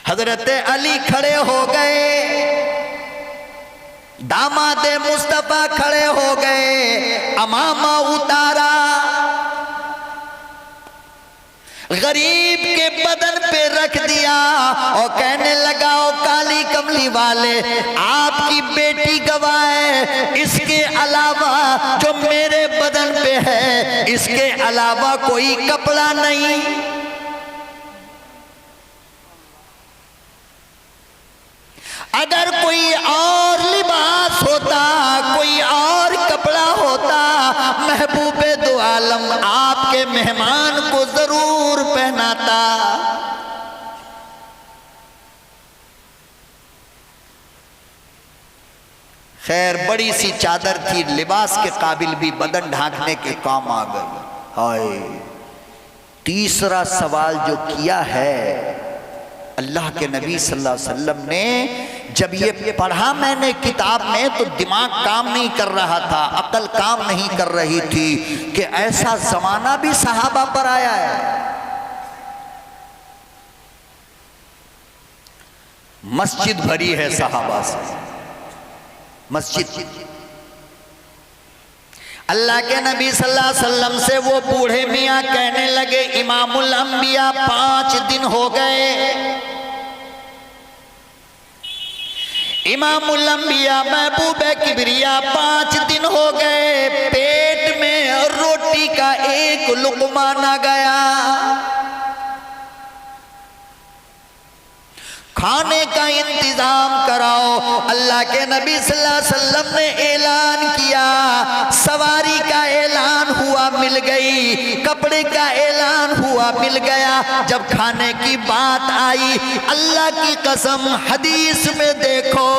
Speaker 1: हजरत अली खड़े हो गए, दामाद मुस्तफा खड़े हो गए, अमामा उतारा, गरीब के बदन पे रख दिया और कहने लगा ओ काली कमली वाले, आपकी बेटी गवाए, इसके अलावा जो मेरे बदन पे है इसके अलावा कोई कपड़ा नहीं। अगर कोई और लिबास होता, कोई और कपड़ा होता, महबूबे दो आलम आपके मेहमान को जरूर पहनाता। खैर बड़ी सी चादर थी, लिबास के काबिल भी, बदन ढांकने के काम आ गई। हाय, तीसरा सवाल जो किया है अल्लाह के नबी सल्लल्लाहु अलैहि वसल्लम ने, जब ये पढ़ा मैंने किताब में तो दिमाग काम नहीं कर रहा था, अकल काम नहीं कर रही थी कि ऐसा जमाना भी सहाबा पर आया है। मस्जिद भरी है सहाबा से, मस्जिद। अल्लाह के नबी सल्लल्लाहु अलैहि वसल्लम से वो बूढ़े मियाँ कहने लगे, इमामुल अंबिया 5 दिन हो गए, इमामुल अंबिया महबूबे किबरिया 5 दिन हो गए, पेट में रोटी का एक लुकमा ना गया, खाने का इंतजाम कराओ। अल्लाह के नबी सल्लल्लाहु अलैहि वसल्लम ने ऐलान किया, सवारी का ऐलान हुआ, मिल गई, कपड़े का ऐलान हुआ, मिल गया। जब खाने की बात आई, अल्लाह की कसम हदीस में देखो,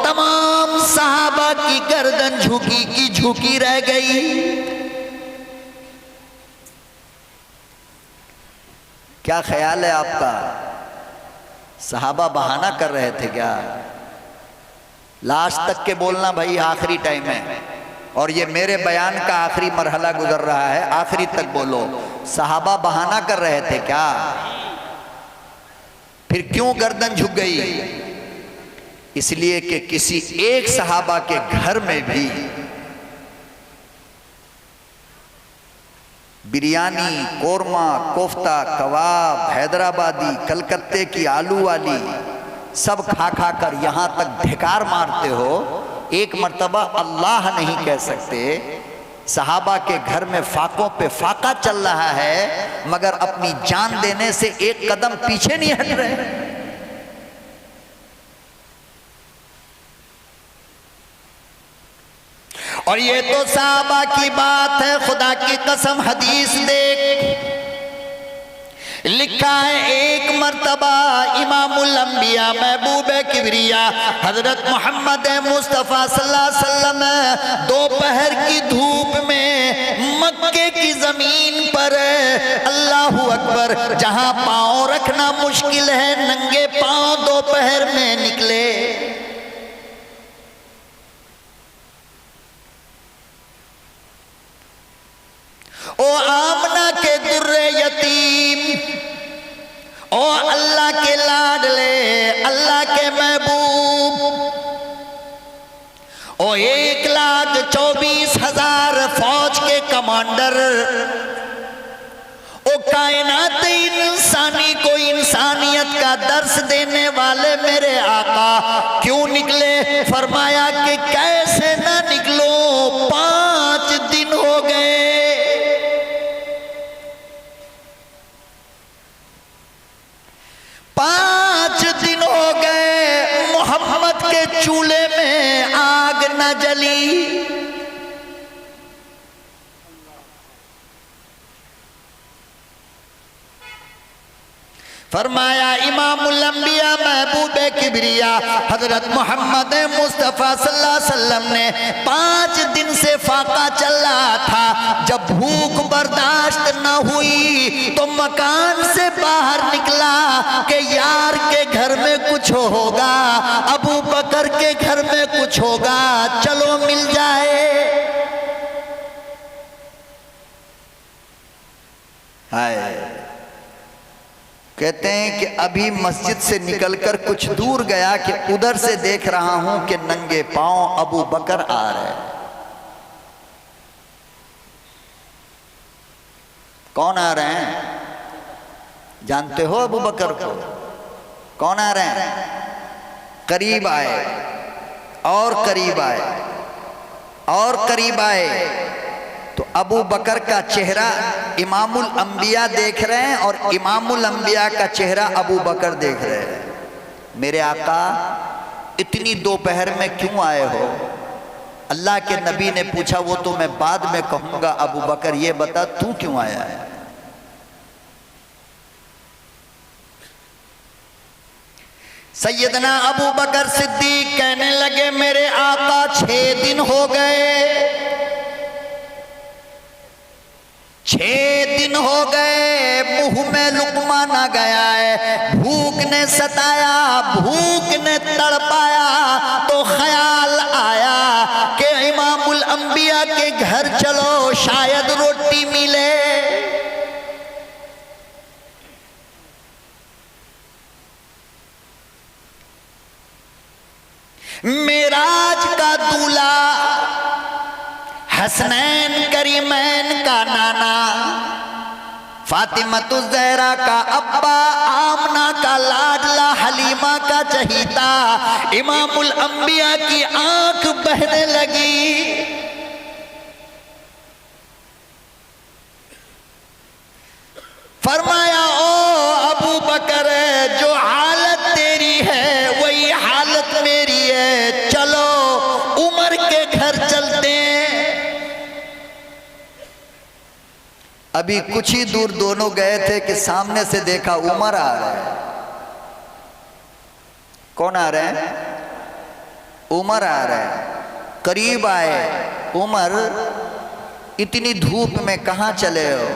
Speaker 1: तमाम सहाबा की गर्दन झुकी की झुकी रह गई। क्या ख्याल है आपका? सहाबा बहाना कर रहे थे क्या? लास्ट तक के बोलना भाई, आखिरी टाइम है और ये मेरे बयान का आखिरी मरहला गुजर रहा है, आखिरी तक बोलो। सहाबा बहाना कर रहे थे क्या? फिर क्यों गर्दन झुक गई? इसलिए कि किसी एक सहाबा के घर में भी बिरयानी, कोरमा, कोफ्ता, कबाब, हैदराबादी, कलकत्ते की आलू वाली सब खा खा कर यहाँ तक धिकार मारते हो, एक मर्तबा अल्लाह नहीं कह सकते। सहाबा के घर में फाकों पे फाका चल रहा है, मगर अपनी जान देने से एक कदम पीछे नहीं हट रहे। और ये तो सहाबा की बात है, खुदा की कसम हदीस देख, लिखा है एक मर्तबा इमामुल अंबिया महबूबे किबरिया हजरत मोहम्मद मुस्तफ़ा सल्लल्लाहु अलैहि वसल्लम दोपहर की धूप में मक्के की जमीन पर, अल्लाहु अकबर, जहां पांव रखना मुश्किल है, नंगे पांव दोपहर में निकले। ओ आमना के दुर्रे यतीम, ओ अल्लाह के लाडले, अल्लाह के महबूब, ओ 1,24,000 फौज के कमांडर, ओ कायनात इंसानी को इंसानियत का दर्श देने वाले मेरे आका क्यों निकले? फरमाया कि कैसे ना निकलो, 5 दिन हो गए, 5 दिन हो गए मोहम्मद के चूल्हे में आग न जली। फरमाया इमामुल अंबिया महबूबे किबरिया हजरत मोहम्मद मुस्तफ़ा सल्लल्लाहु अलैहि वसल्लम ने 5 दिन से फाका चल रहा था। जब भूख बर्दाश्त न हुई तो मकान से बाहर निकला कि यार के घर में कुछ होगा, अबू बकर के घर में कुछ होगा, चलो मिल जाए। हाय, कहते हैं कि अभी मस्जिद से निकलकर कुछ दूर गया कि उधर से देख रहा हूं कि नंगे पांव अबू बकर आ रहे। कौन आ रहे हैं? जानते हो अबू बकर को? कौन आ रहे हैं? करीब आए और करीब आए और करीब आए तो अबू बकर का चेहरा इमामुल अंबिया देख रहे हैं और इमामुल अंबिया का चेहरा अबू बकर देख रहे हैं। मेरे आका इतनी दोपहर में क्यों आए हो? अल्लाह के नबी ने पूछा, वो तो मैं बाद में कहूंगा, अबू बकर ये बता तू क्यों आया है? सैयदना अबू बकर सिद्दीक कहने लगे, मेरे आका 6 दिन हो गए, 6 दिन हो गए मुंह में लुकमा ना गया है। भूख ने सताया, भूख ने तड़पाया, तो ख्याल आया कि इमामुल अंबिया के घर चलो, शायद रोटी मिले। मेराज का दूल्हा, हसनैन करीमैन का नाना, फातिमतु ज़हरा का अब्बा, आमना का लाडला, हलीमा का चहीता, इमामुल अंबिया की आंख बहने लगी। फरमाया, ओ अबू बकर, जो हालत तेरी है वही हालत मेरी है, चलो उमर के घर चलते हैं। अभी कुछ ही दूर दोनों गए थे कि सामने से देखा उमर आ रहा है। कौन आ रहे हैं? उमर आ रहे हैं। करीब आए, उमर इतनी धूप में कहां चले हो?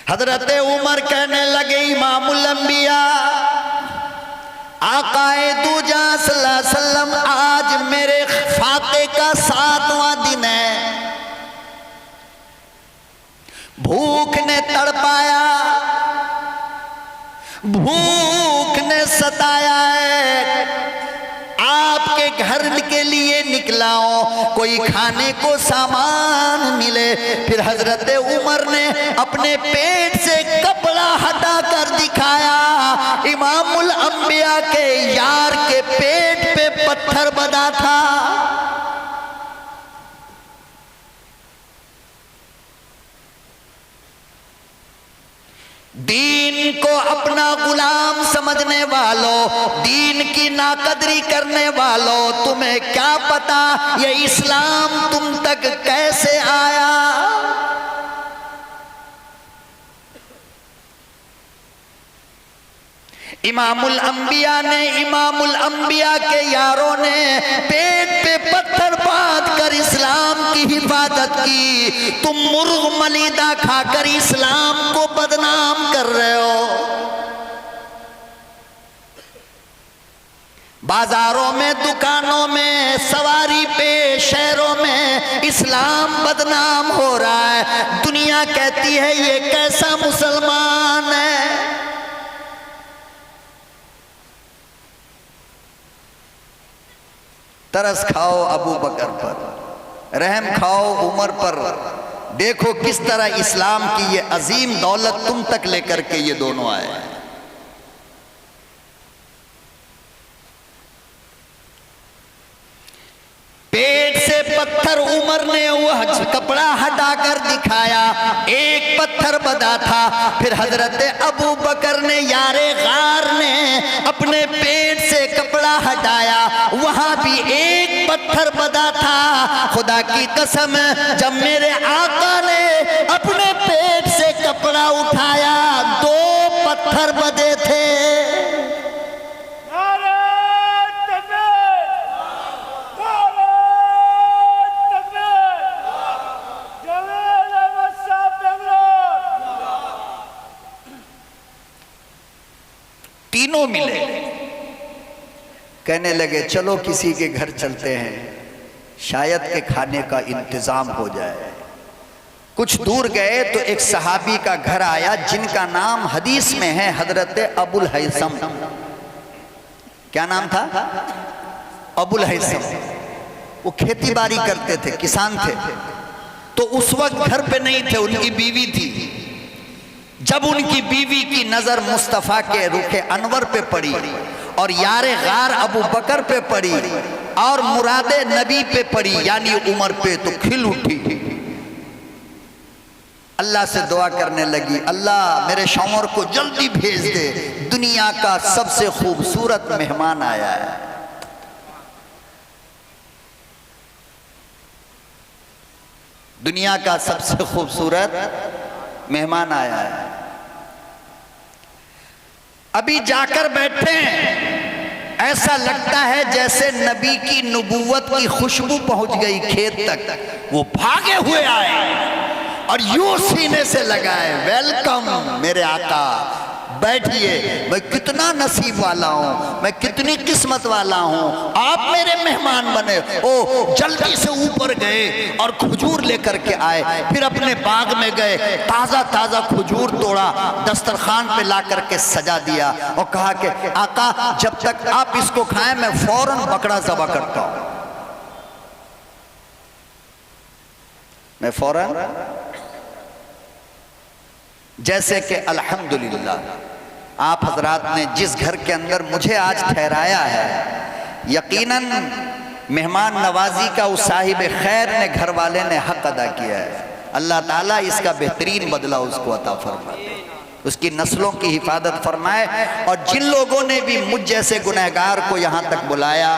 Speaker 1: हजरत उमर कहने लगे, इमामुल अंबिया, आकाए दूजा सल्लल्लाहु अलैहि वसल्लम, आज मेरे फाके का 7वां दिन है। भूख ने तड़पाया, भूख ने सताया है, आपके घर के लिए निकला हूं, कोई खाने को सामान मिले। फिर हजरत उमर ने अपने पेट से कपड़ा हटा कर दिखाया, इमामुल अंबिया के यार के पेट पे पत्थर बंधा था। दीन को अपना गुलाम समझने वालों, दीन की नाकदरी करने वालों, तुम्हें क्या पता ये इस्लाम तुम तक कैसे आया? इमामुल अंबिया ने, इमामुल अंबिया के यारों ने पेट पे पत्थर बांध कर इस्लाम की हिफाजत की। तुम मुर्ग मलीदा खाकर इस्लाम को बदनाम कर रहे हो। बाजारों में, दुकानों में, सवारी पे, शहरों में इस्लाम बदनाम हो रहा है। दुनिया कहती है ये कैसा मुसलमान है। तरस खाओ अबू बकर पर, रहम खाओ उमर पर। देखो किस तरह इस्लाम की ये अजीम दौलत तुम तक लेकर के ये दोनों आए हैं। पेट से पत्थर उमर ने वह कपड़ा हटाकर दिखाया, एक पत्थर बंधा था। फिर हजरत अबू बकर ने, यारे गार ने अपने पेट से कपड़ा हटाया, वहां भी एक पत्थर बंधा था। खुदा की कसम, जब मेरे आका ने अपने पेट से कपड़ा उठाया, 2 पत्थर बंधे थे। तीनों मिले, कहने लगे चलो किसी के घर चलते हैं, शायद के खाने का इंतजाम हो जाए। कुछ दूर गए तो एक सहाबी का घर आया जिनका नाम हदीस में है हजरत अबुल हैसम। क्या नाम था? अबुल हैसम। वो खेती बाड़ी करते थे, किसान थे। तो उस वक्त घर पे नहीं थे, उनकी बीवी थी। जब उनकी बीवी की नजर मुस्तफा के रुखे अनवर पे पड़ी और यारे गार अबू बकर पे पड़ी और मुरादे नबी पे पड़ी, यानी उमर पे, तो खिल उठी। अल्लाह से दुआ करने लगी, अल्लाह मेरे शौहर को जल्दी भेज दे, दुनिया का सबसे खूबसूरत मेहमान आया है। दुनिया का सबसे खूबसूरत मेहमान आया है। अभी जाकर बैठे हैं, ऐसा लगता है जैसे नबी की नबूवत की खुशबू पहुंच गई खेत तक। वो भागे हुए आए और यूं सीने से लगाए, वेलकम मेरे आका, बैठिए, मैं कितना नसीब वाला हूं, मैं कितनी किस्मत वाला हूं, आप मेरे मेहमान बने। ओ जल्दी से ऊपर गए और खजूर लेकर के आए, फिर अपने बाग में गए, ताजा ताजा खजूर तोड़ा, दस्तरखान पे ला करके सजा दिया और कहा कि आका जब तक आप इसको खाएं मैं फौरन बकरा ज़बह करता हूं, मैं फौरन। जैसे कि अल्हम्दुलिल्लाह आप हजरात ने जिस घर के अंदर मुझे आज ठहराया है, यकीनन मेहमान नवाजी का उस साहिब खैर ने, घर वाले ने हक अदा किया है। अल्लाह ताला इसका बेहतरीन बदला उसको अता फरमाए, उसकी नस्लों की हिफाजत फरमाए। और जिन लोगों ने भी मुझ जैसे गुनहगार को यहाँ तक बुलाया,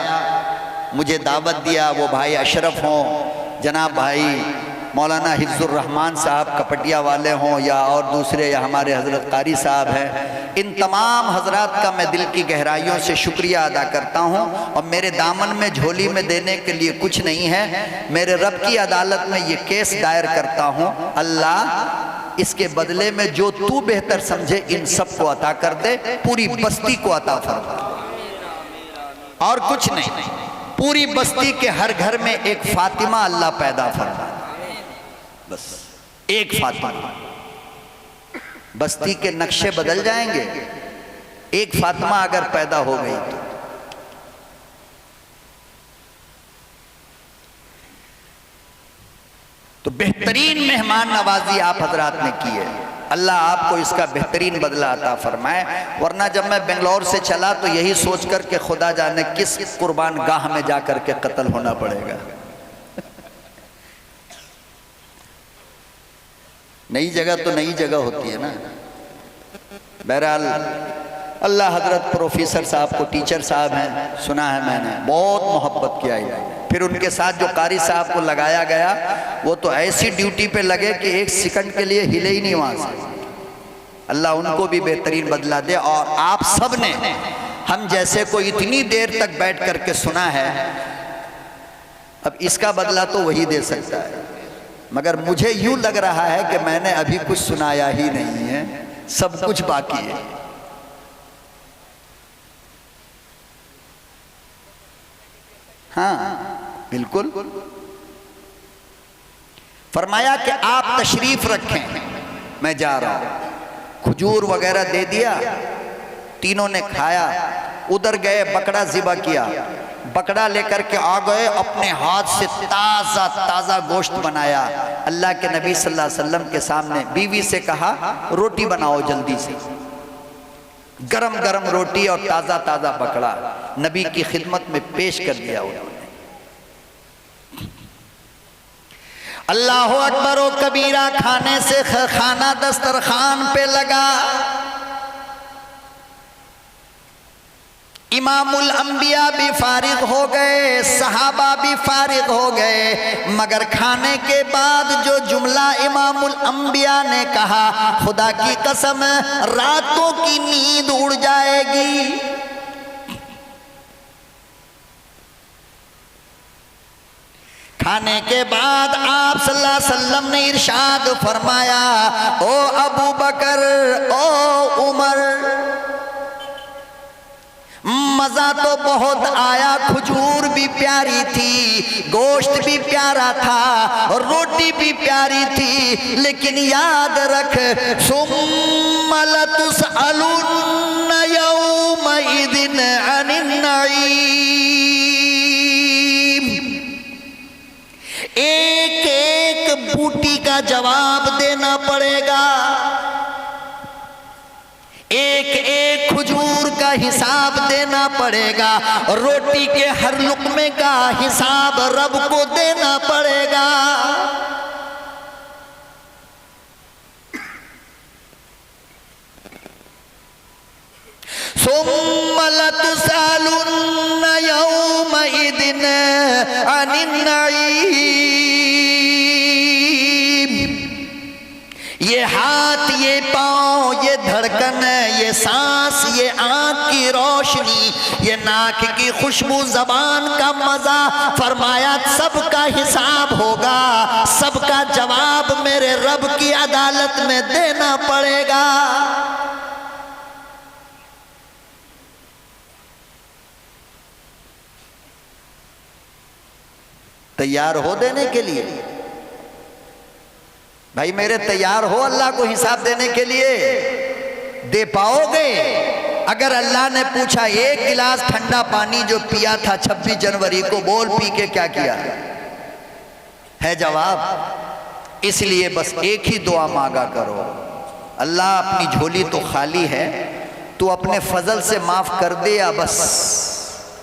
Speaker 1: मुझे दावत दिया, वो भाई अशरफ हों, जनाब भाई मौलाना हिफ्जुर रहमान साहब कपटिया वाले हों, या और दूसरे, या हमारे हज़रत कारी साहब हैं, इन तमाम हजरात का मैं दिल की गहराइयों से शुक्रिया अदा करता हूं। और मेरे दामन में झोली में देने के लिए कुछ नहीं है, मेरे रब की अदालत में ये केस दायर करता हूं, अल्लाह इसके बदले में जो तू बेहतर समझे इन सब को अता कर दे, पूरी बस्ती को अता फरमा, और कुछ नहीं। पूरी बस्ती के हर घर में एक फातिमा अल्लाह पैदा फरमा, बस एक फातिमा। बस्ती के नक्शे बदल जाएंगे, एक फातिमा अगर पैदा हो गई तो बेहतरीन मेहमान नवाजी आप हजरात ने की है। अल्लाह आपको इसका बेहतरीन बदला अता फरमाए। वरना जब मैं बेंगलोर से चला तो यही सोच कर के खुदा जाने किस कुर्बान गाह में जाकर के कत्ल होना पड़ेगा। नई जगह तो नई जगह होती है ना। बहरहाल अल्लाह हजरत प्रोफेसर साहब को, टीचर साहब हैं, सुना है मैंने, बहुत मोहब्बत किया है। फिर उनके साथ जो कारी साहब को लगाया गया, वो तो ऐसी ड्यूटी पे लगे कि एक सेकंड के लिए हिले ही नहीं वहाँ से। अल्लाह उनको भी बेहतरीन बदला दे। और आप सब ने हम जैसे को इतनी देर तक बैठ करके सुना है, अब इसका बदला तो वही दे सकता है। मगर मुझे यूं लग रहा है कि मैंने अभी कुछ सुनाया ही नहीं है, सब कुछ बाकी है। हाँ बिल्कुल। फरमाया कि आप तशरीफ रखें, मैं जा रहा हूं। खजूर वगैरह दे दिया, तीनों ने खाया, उधर गए, बकरा ज़िबा किया, बकरा लेकर के आ गए, अपने हाथ से ताज़ा ताज़ा गोश्त बनाया। अल्लाह के नबी सल्लल्लाहु अलैहि वसल्लम के सामने बीवी से कहा रोटी बनाओ जल्दी से, गरम गरम रोटी और ताज़ा ताज़ा बकरा नबी की खिदमत में पेश कर दिया उन्होंने। अल्लाह अकबर ओ कबीरा, खाने से खाना दस्तरखान पे लगा। इमामुल अंबिया भी फारिग हो गए, सहाबा भी फारिग हो गए, मगर खाने के बाद जो जुमला इमामुल अंबिया ने कहा, खुदा की कसम रातों की नींद उड़ जाएगी। खाने के बाद आप सल्लल्लाहु अलैहि वसल्लम ने इरशाद फरमाया, ओ अबू बकर, ओ उमर, मजा तो बहुत आया, खजूर भी प्यारी थी, गोश्त भी प्यारा था और रोटी भी प्यारी थी, लेकिन याद रख, सुम्मा लतुसअलुन्न यौमइदिन अनिन नईम। एक एक बूटी का जवाब देना पड़ेगा, एक एक खजूर का हिसाब देना पड़ेगा, रोटी के हर लुक़मे का हिसाब रब को देना पड़ेगा। सुम्मा लतुसअलुन्न यौमइदिन अनिन नईम। ये हाथ, ये पाँव, ये धड़कन, ये सांस, ये आँख की रोशनी, ये नाक की खुशबू, जबान का मजा, फरमाया सबका हिसाब होगा, सबका जवाब मेरे रब की अदालत में देना पड़ेगा। तैयार हो देने के लिए? भाई मेरे तैयार हो अल्लाह को हिसाब देने के लिए? दे पाओगे? अगर अल्लाह ने पूछा एक गिलास ठंडा पानी जो पिया था 26 जनवरी को, बोल पी के क्या किया? है जवाब? इसलिए बस एक ही दुआ मांगा करो, अल्लाह अपनी झोली तो खाली है, तू अपने फजल से माफ कर दे, या बस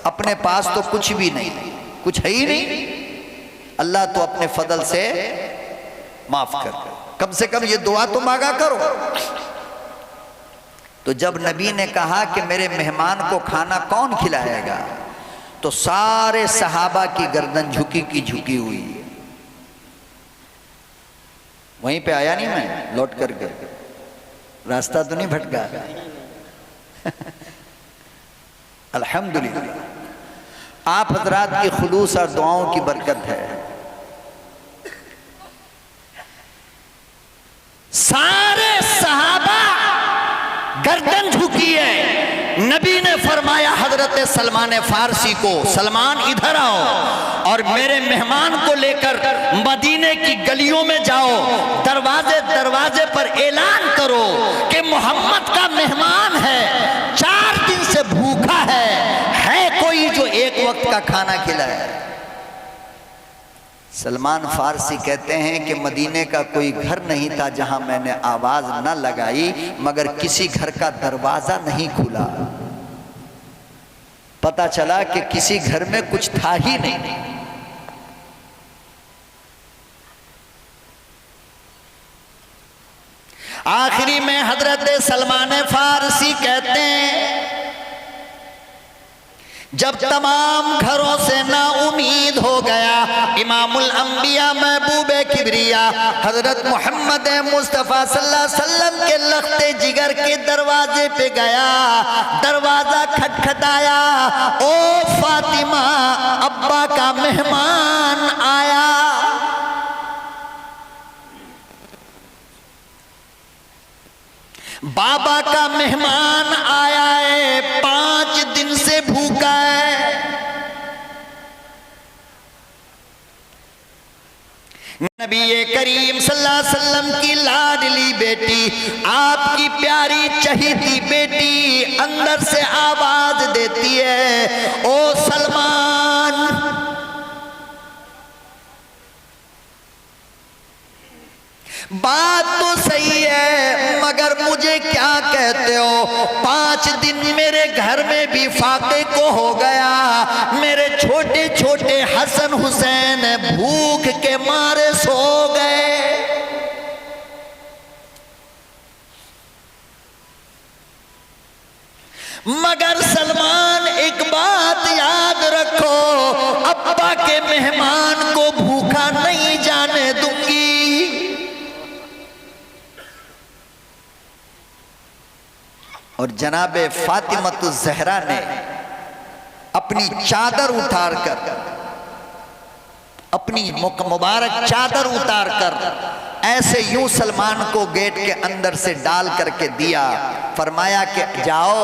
Speaker 1: अपने पास तो कुछ भी नहीं, कुछ है ही नहीं, अल्लाह तो अपने फजल से माफ कर। कम से कम ये दुआ तो मांगा करो। तो जब नबी ने कहा कि मेरे मेहमान को खाना कौन खिलाएगा, तो सारे सहाबा की गर्दन झुकी की झुकी हुई। वहीं पे आया नहीं मैं लौट करके, रास्ता तो नहीं भटका। अल्हम्दुलिल्लाह, आप हजरात की खुलूस और दुआओं की बरकत है। सारे सहाबा गर्दन झुकी है। नबी ने फरमाया हजरत सलमान फारसी को, सलमान इधर आओ और मेरे मेहमान को लेकर मदीने की गलियों में जाओ, दरवाजे दरवाजे पर ऐलान करो कि मोहम्मद का मेहमान है, 4 दिन से भूखा है कोई जो एक वक्त का खाना खिलाए। सलमान फारसी कहते हैं कि मदीने का कोई घर नहीं था जहां मैंने आवाज न लगाई, मगर किसी घर का दरवाजा नहीं खुला। पता चला कि किसी घर में कुछ था ही नहीं। आखिरी में हजरत सलमान फारसी कहते हैं, जब तमाम घरों से ना उम्मीद हो गया, इमामुल अंबिया महबूबे किबरिया हजरत मोहम्मद मुस्तफ़ा सल्लल्लाहु अलैहि वसल्लम के लख्ते जिगर के दरवाजे पे गया। दरवाजा खटखटाया, ओ फातिमा अब्बा का मेहमान आया। बाबा का मेहमान आया है, 5 दिन से भूखा है। नबी करीम सल्लल्लाहु अलैहि वसल्लम की लाडली बेटी, आपकी प्यारी चहेती बेटी अंदर से आवाज देती है, ओ सलमान, बात तो सही है, मगर मुझे क्या कहते हो? 5 दिन मेरे घर में भी फाके को हो गया। मेरे छोटे छोटे हसन हुसैन भूख के मारे सो गए। मगर सलमान, एक बात याद रखो, अब्बा के मेहमान को भूखा नहीं जाने दूंगी। और जनाबे फातिमतुज ज़हरा ने अपनी चादर उतारकर, अपनी मुबारक चादर उतारकर ऐसे यूं सलमान को गेट के अंदर से डाल करके दिया। फरमाया कि जाओ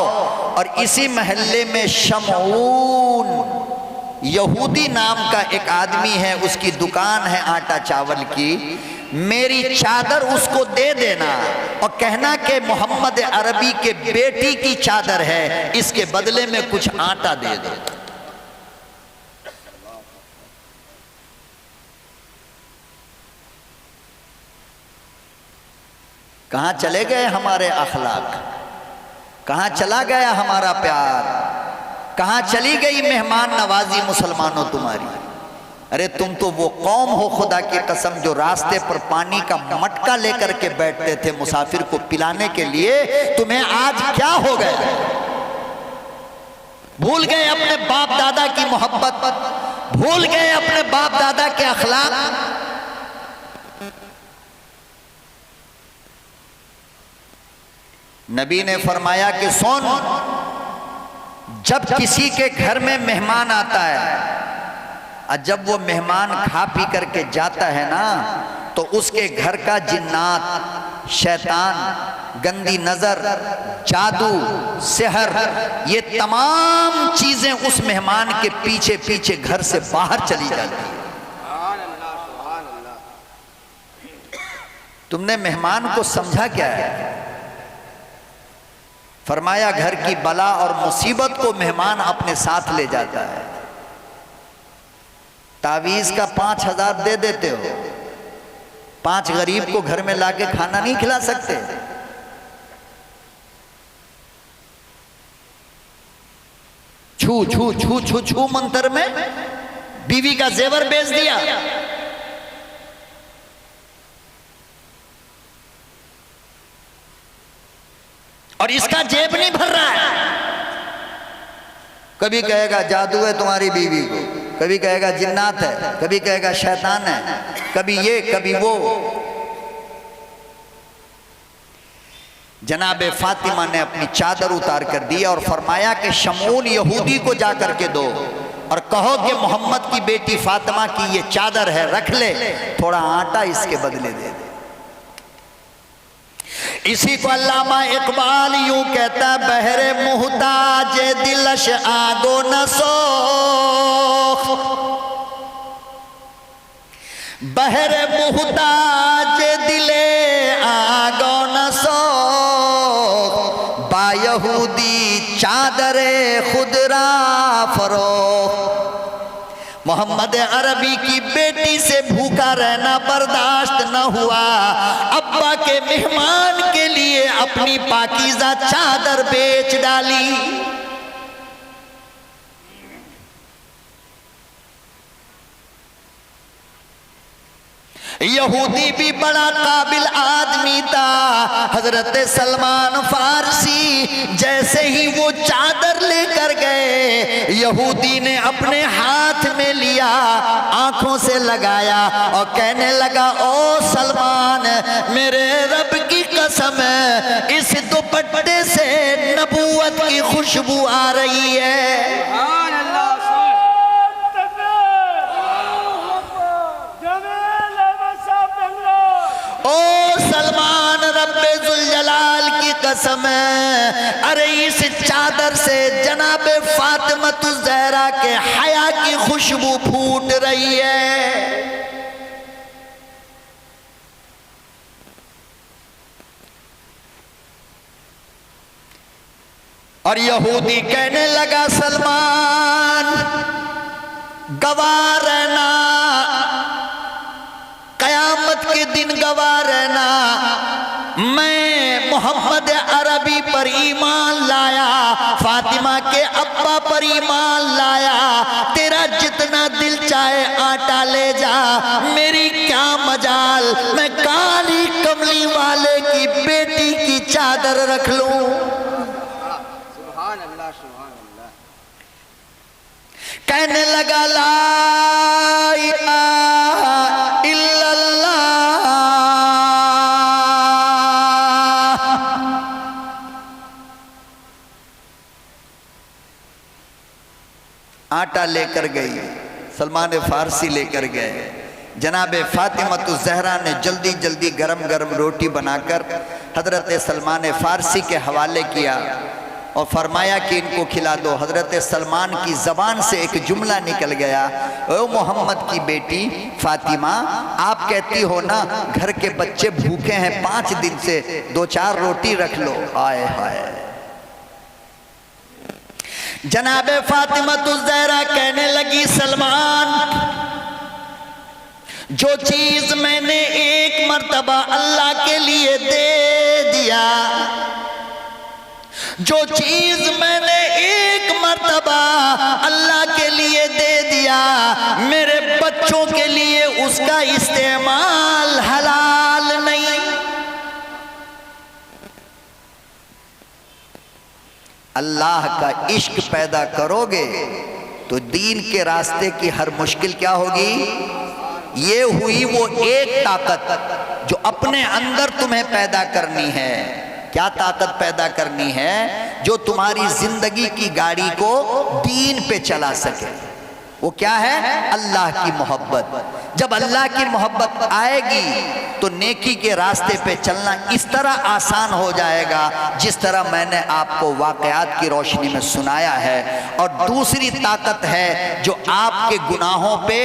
Speaker 1: और इसी महल्ले में शमऊन यहूदी नाम का एक आदमी है, उसकी दुकान है आटा चावल की, मेरी चादर उसको दे देना और कहना कि मोहम्मद अरबी के बेटी की चादर है, इसके बदले में कुछ आटा दे दो। कहां चले गए हमारे अखलाक? कहां चला गया हमारा प्यार? कहां चली गई मेहमान नवाजी मुसलमानों तुम्हारी? अरे तुम तो वो कौम हो खुदा की कसम जो रास्ते पर पानी का मटका लेकर के बैठते थे मुसाफिर को पिलाने के लिए। तुम्हें आज क्या हो गया? भूल गए अपने बाप दादा की मोहब्बत, भूल गए अपने बाप दादा के अखलाक। नबी ने फरमाया कि सुन, जब किसी के घर में मेहमान आता है और जब वो मेहमान खा पी करके जाता है ना, तो उसके घर का जिन्नात, शैतान, गंदी नजर, जादू, सेहर, ये तमाम चीजें उस मेहमान के पीछे पीछे घर से बाहर चली जाती है। तुमने मेहमान को समझा क्या है? फरमाया घर की बला और मुसीबत को मेहमान अपने साथ ले जाता है। तावीज का 5,000 दे देते हो, 5 गरीब को घर में लाके खाना नहीं खिला सकते? छू छू छू छू छू मंत्र में बीवी का जेवर बेच दिया। और इसका जेब नहीं भर रहा है। कभी कहेगा जादू है तुम्हारी बीवी को, कभी कहेगा जिन्नात है, कभी कहेगा शैतान है, कभी ये कभी वो। जनाबे फातिमा ने अपनी चादर उतार कर दी और फरमाया कि शमून यहूदी को जा करके दो और कहो कि मोहम्मद की बेटी फातिमा की ये चादर है, रख ले, थोड़ा आटा इसके बदले दे दे। इसी को अल्लामा इकबाल यूं कहता, बहरे मुहताज दिलश आगो न सोख, बहरे मुहताज दिले आगो न सोख, बायहूदी चादरे खुदरा फरोख। मोहम्मद अरबी की बेटी से भूखा रहना बर्दाश्त न हुआ, अब्बा के मेहमान के लिए अपनी पाकीज़ा चादर बेच डाली। यहूदी भी बड़ा काबिल आदमी था, हजरत सलमान फारसी जैसे ही वो चादर लेकर गए, यहूदी ने अपने हाथ में लिया, आंखों से लगाया और कहने लगा, ओ सलमान, मेरे रब की कसम है, इस दुपट्टे से नबूवत की खुशबू आ रही है। ओ सलमान, रब्बे जुल जलाल की कसम है, अरे इस चादर से जनाबे फातिमतुज ज़हरा के हया की खुशबू फूट रही है। और यहूदी कहने लगा, सलमान गवाह रहना, कयामत के दिन गवाह रहना, मैं मोहम्मद अरबी पर ईमान लाया, फातिमा के अब्बा पर ईमान लाया, तेरा जितना दिल चाहे आटा ले जा, मेरी क्या मजाल, मैं काली कमली वाले की बेटी की चादर रख लूं। सुभान अल्लाह, सुभान अल्लाह। कहने लगा, ला इलाहा इल्लल्लाह, आटा लेकर गई, सलमान फारसी लेकर गए। जनाबे फातिमतुज ज़हरा ने जल्दी जल्दी गरम गरम रोटी बनाकर हजरत सलमान फारसी के हवाले किया और फरमाया कि इनको खिला दो। हजरत सलमान की ज़बान से एक जुमला निकल गया, ओ मोहम्मद की बेटी फातिमा, आप कहती हो ना घर के बच्चे भूखे हैं 5 दिन से, 2-4 रोटी रख लो। आए हाय। जनाबे फातिमतुज ज़हरा कहने लगी, सलमान, जो चीज मैंने एक मर्तबा अल्लाह के लिए दे दिया, जो चीज मैंने एक मर्तबा अल्लाह के लिए दे दिया, मेरे बच्चों के लिए उसका इस्तेमाल हलाल नहीं। अल्लाह का इश्क पैदा करोगे तो दीन के रास्ते की हर मुश्किल क्या होगी? ये हुई वो एक ताकत जो अपने अंदर तुम्हें पैदा करनी है। क्या ताकत पैदा करनी है? जो तुम्हारी जिंदगी की गाड़ी को दीन पे चला सके। वो क्या है? अल्लाह की मोहब्बत। जब अल्लाह की मोहब्बत आएगी तो नेकी के रास्ते पे चलना इस तरह आसान हो जाएगा जिस तरह मैंने आपको वाकयात की रोशनी में सुनाया है। और दूसरी ताकत है जो आपके गुनाहों पे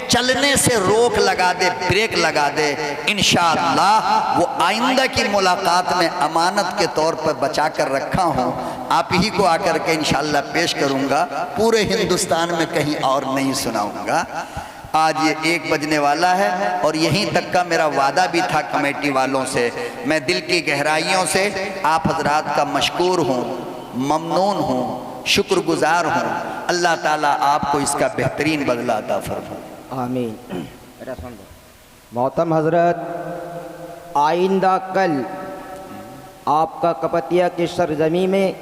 Speaker 1: चलने से रोक लगा दे, ब्रेक लगा दे। इंशाअल्लाह वो आइंदा की मुलाकात में अमानत के तौर पर बचा कर रखा हूँ, आप ही को आकर के इंशाअल्लाह पेश करूँगा। पूरे हिंदुस्तान में कहीं और नहीं सुनाऊँगा। आज ये 1 बजने वाला है और यहीं तक का मेरा वादा भी था कमेटी वालों से। मैं दिल की गहराइयों से आप हजरात का मशकूर हूँ, ममनून हूँ, शुक्रगुजार हूँ। अल्लाह ताला आपको इसका बेहतरीन बदला अता फरमाए।
Speaker 2: आमीन। मोहतरम हजरत, आइंदा कल आपका कपतिया की सरजमी में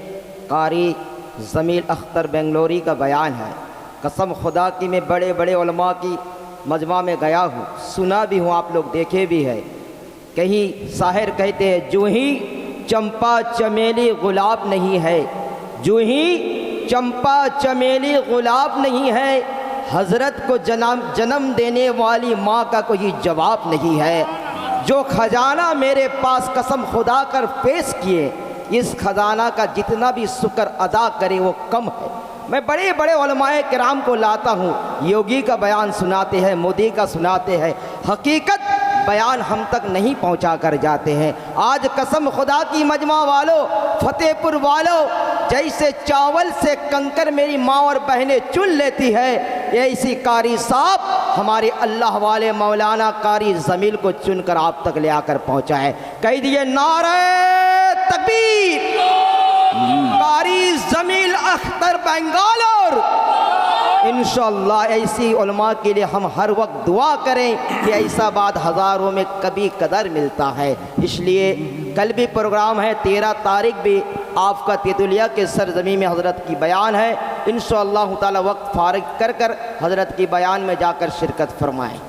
Speaker 2: कारी जमील अख्तर बेंगलोरी का बयान है। कसम खुदा की मैं बड़े बड़े उलमा की मजमा में गया हूँ, सुना भी हूँ, आप लोग देखे भी है। कहीं साहिर कहते हैं जो ही चंपा चमेली गुलाब नहीं है, जो ही चंपा चमेली गुलाब नहीं है, हजरत को जन्म देने वाली माँ का कोई जवाब नहीं है। जो खजाना मेरे पास कसम खुदा कर पेश किए, इस खजाना का जितना भी शुक्र अदा करे वो कम है। मैं बड़े बड़े उलमाए किराम को लाता हूँ, योगी का बयान सुनाते हैं, मोदी का सुनाते हैं, हकीकत बयान हम तक नहीं पहुँचा कर जाते हैं। आज कसम खुदा की मजमा वालों, फतेहपुर वालों, जैसे चावल से कंकर मेरी माँ और बहनें चुन लेती है, ऐसी कारी साहब हमारे अल्लाह वाले मौलाना कारी जमील को चुनकर आप तक ले आकर पहुँचा है। कह दिए नारे तकबीर, कारी जमील अख्तर बेंगलोर। इंशाअल्लाह ऐसी उलमा के लिए हम हर वक्त दुआ करें कि ऐसा बात हज़ारों में कभी कदर मिलता है। इसलिए कल भी प्रोग्राम है, 13 तारीख भी आपका तेतुलिया के सरजमी में हज़रत की बयान है। इंशाअल्लाह ताला वक्त फारिग कर हज़रत की बयान में जाकर शिरकत फरमाएँ।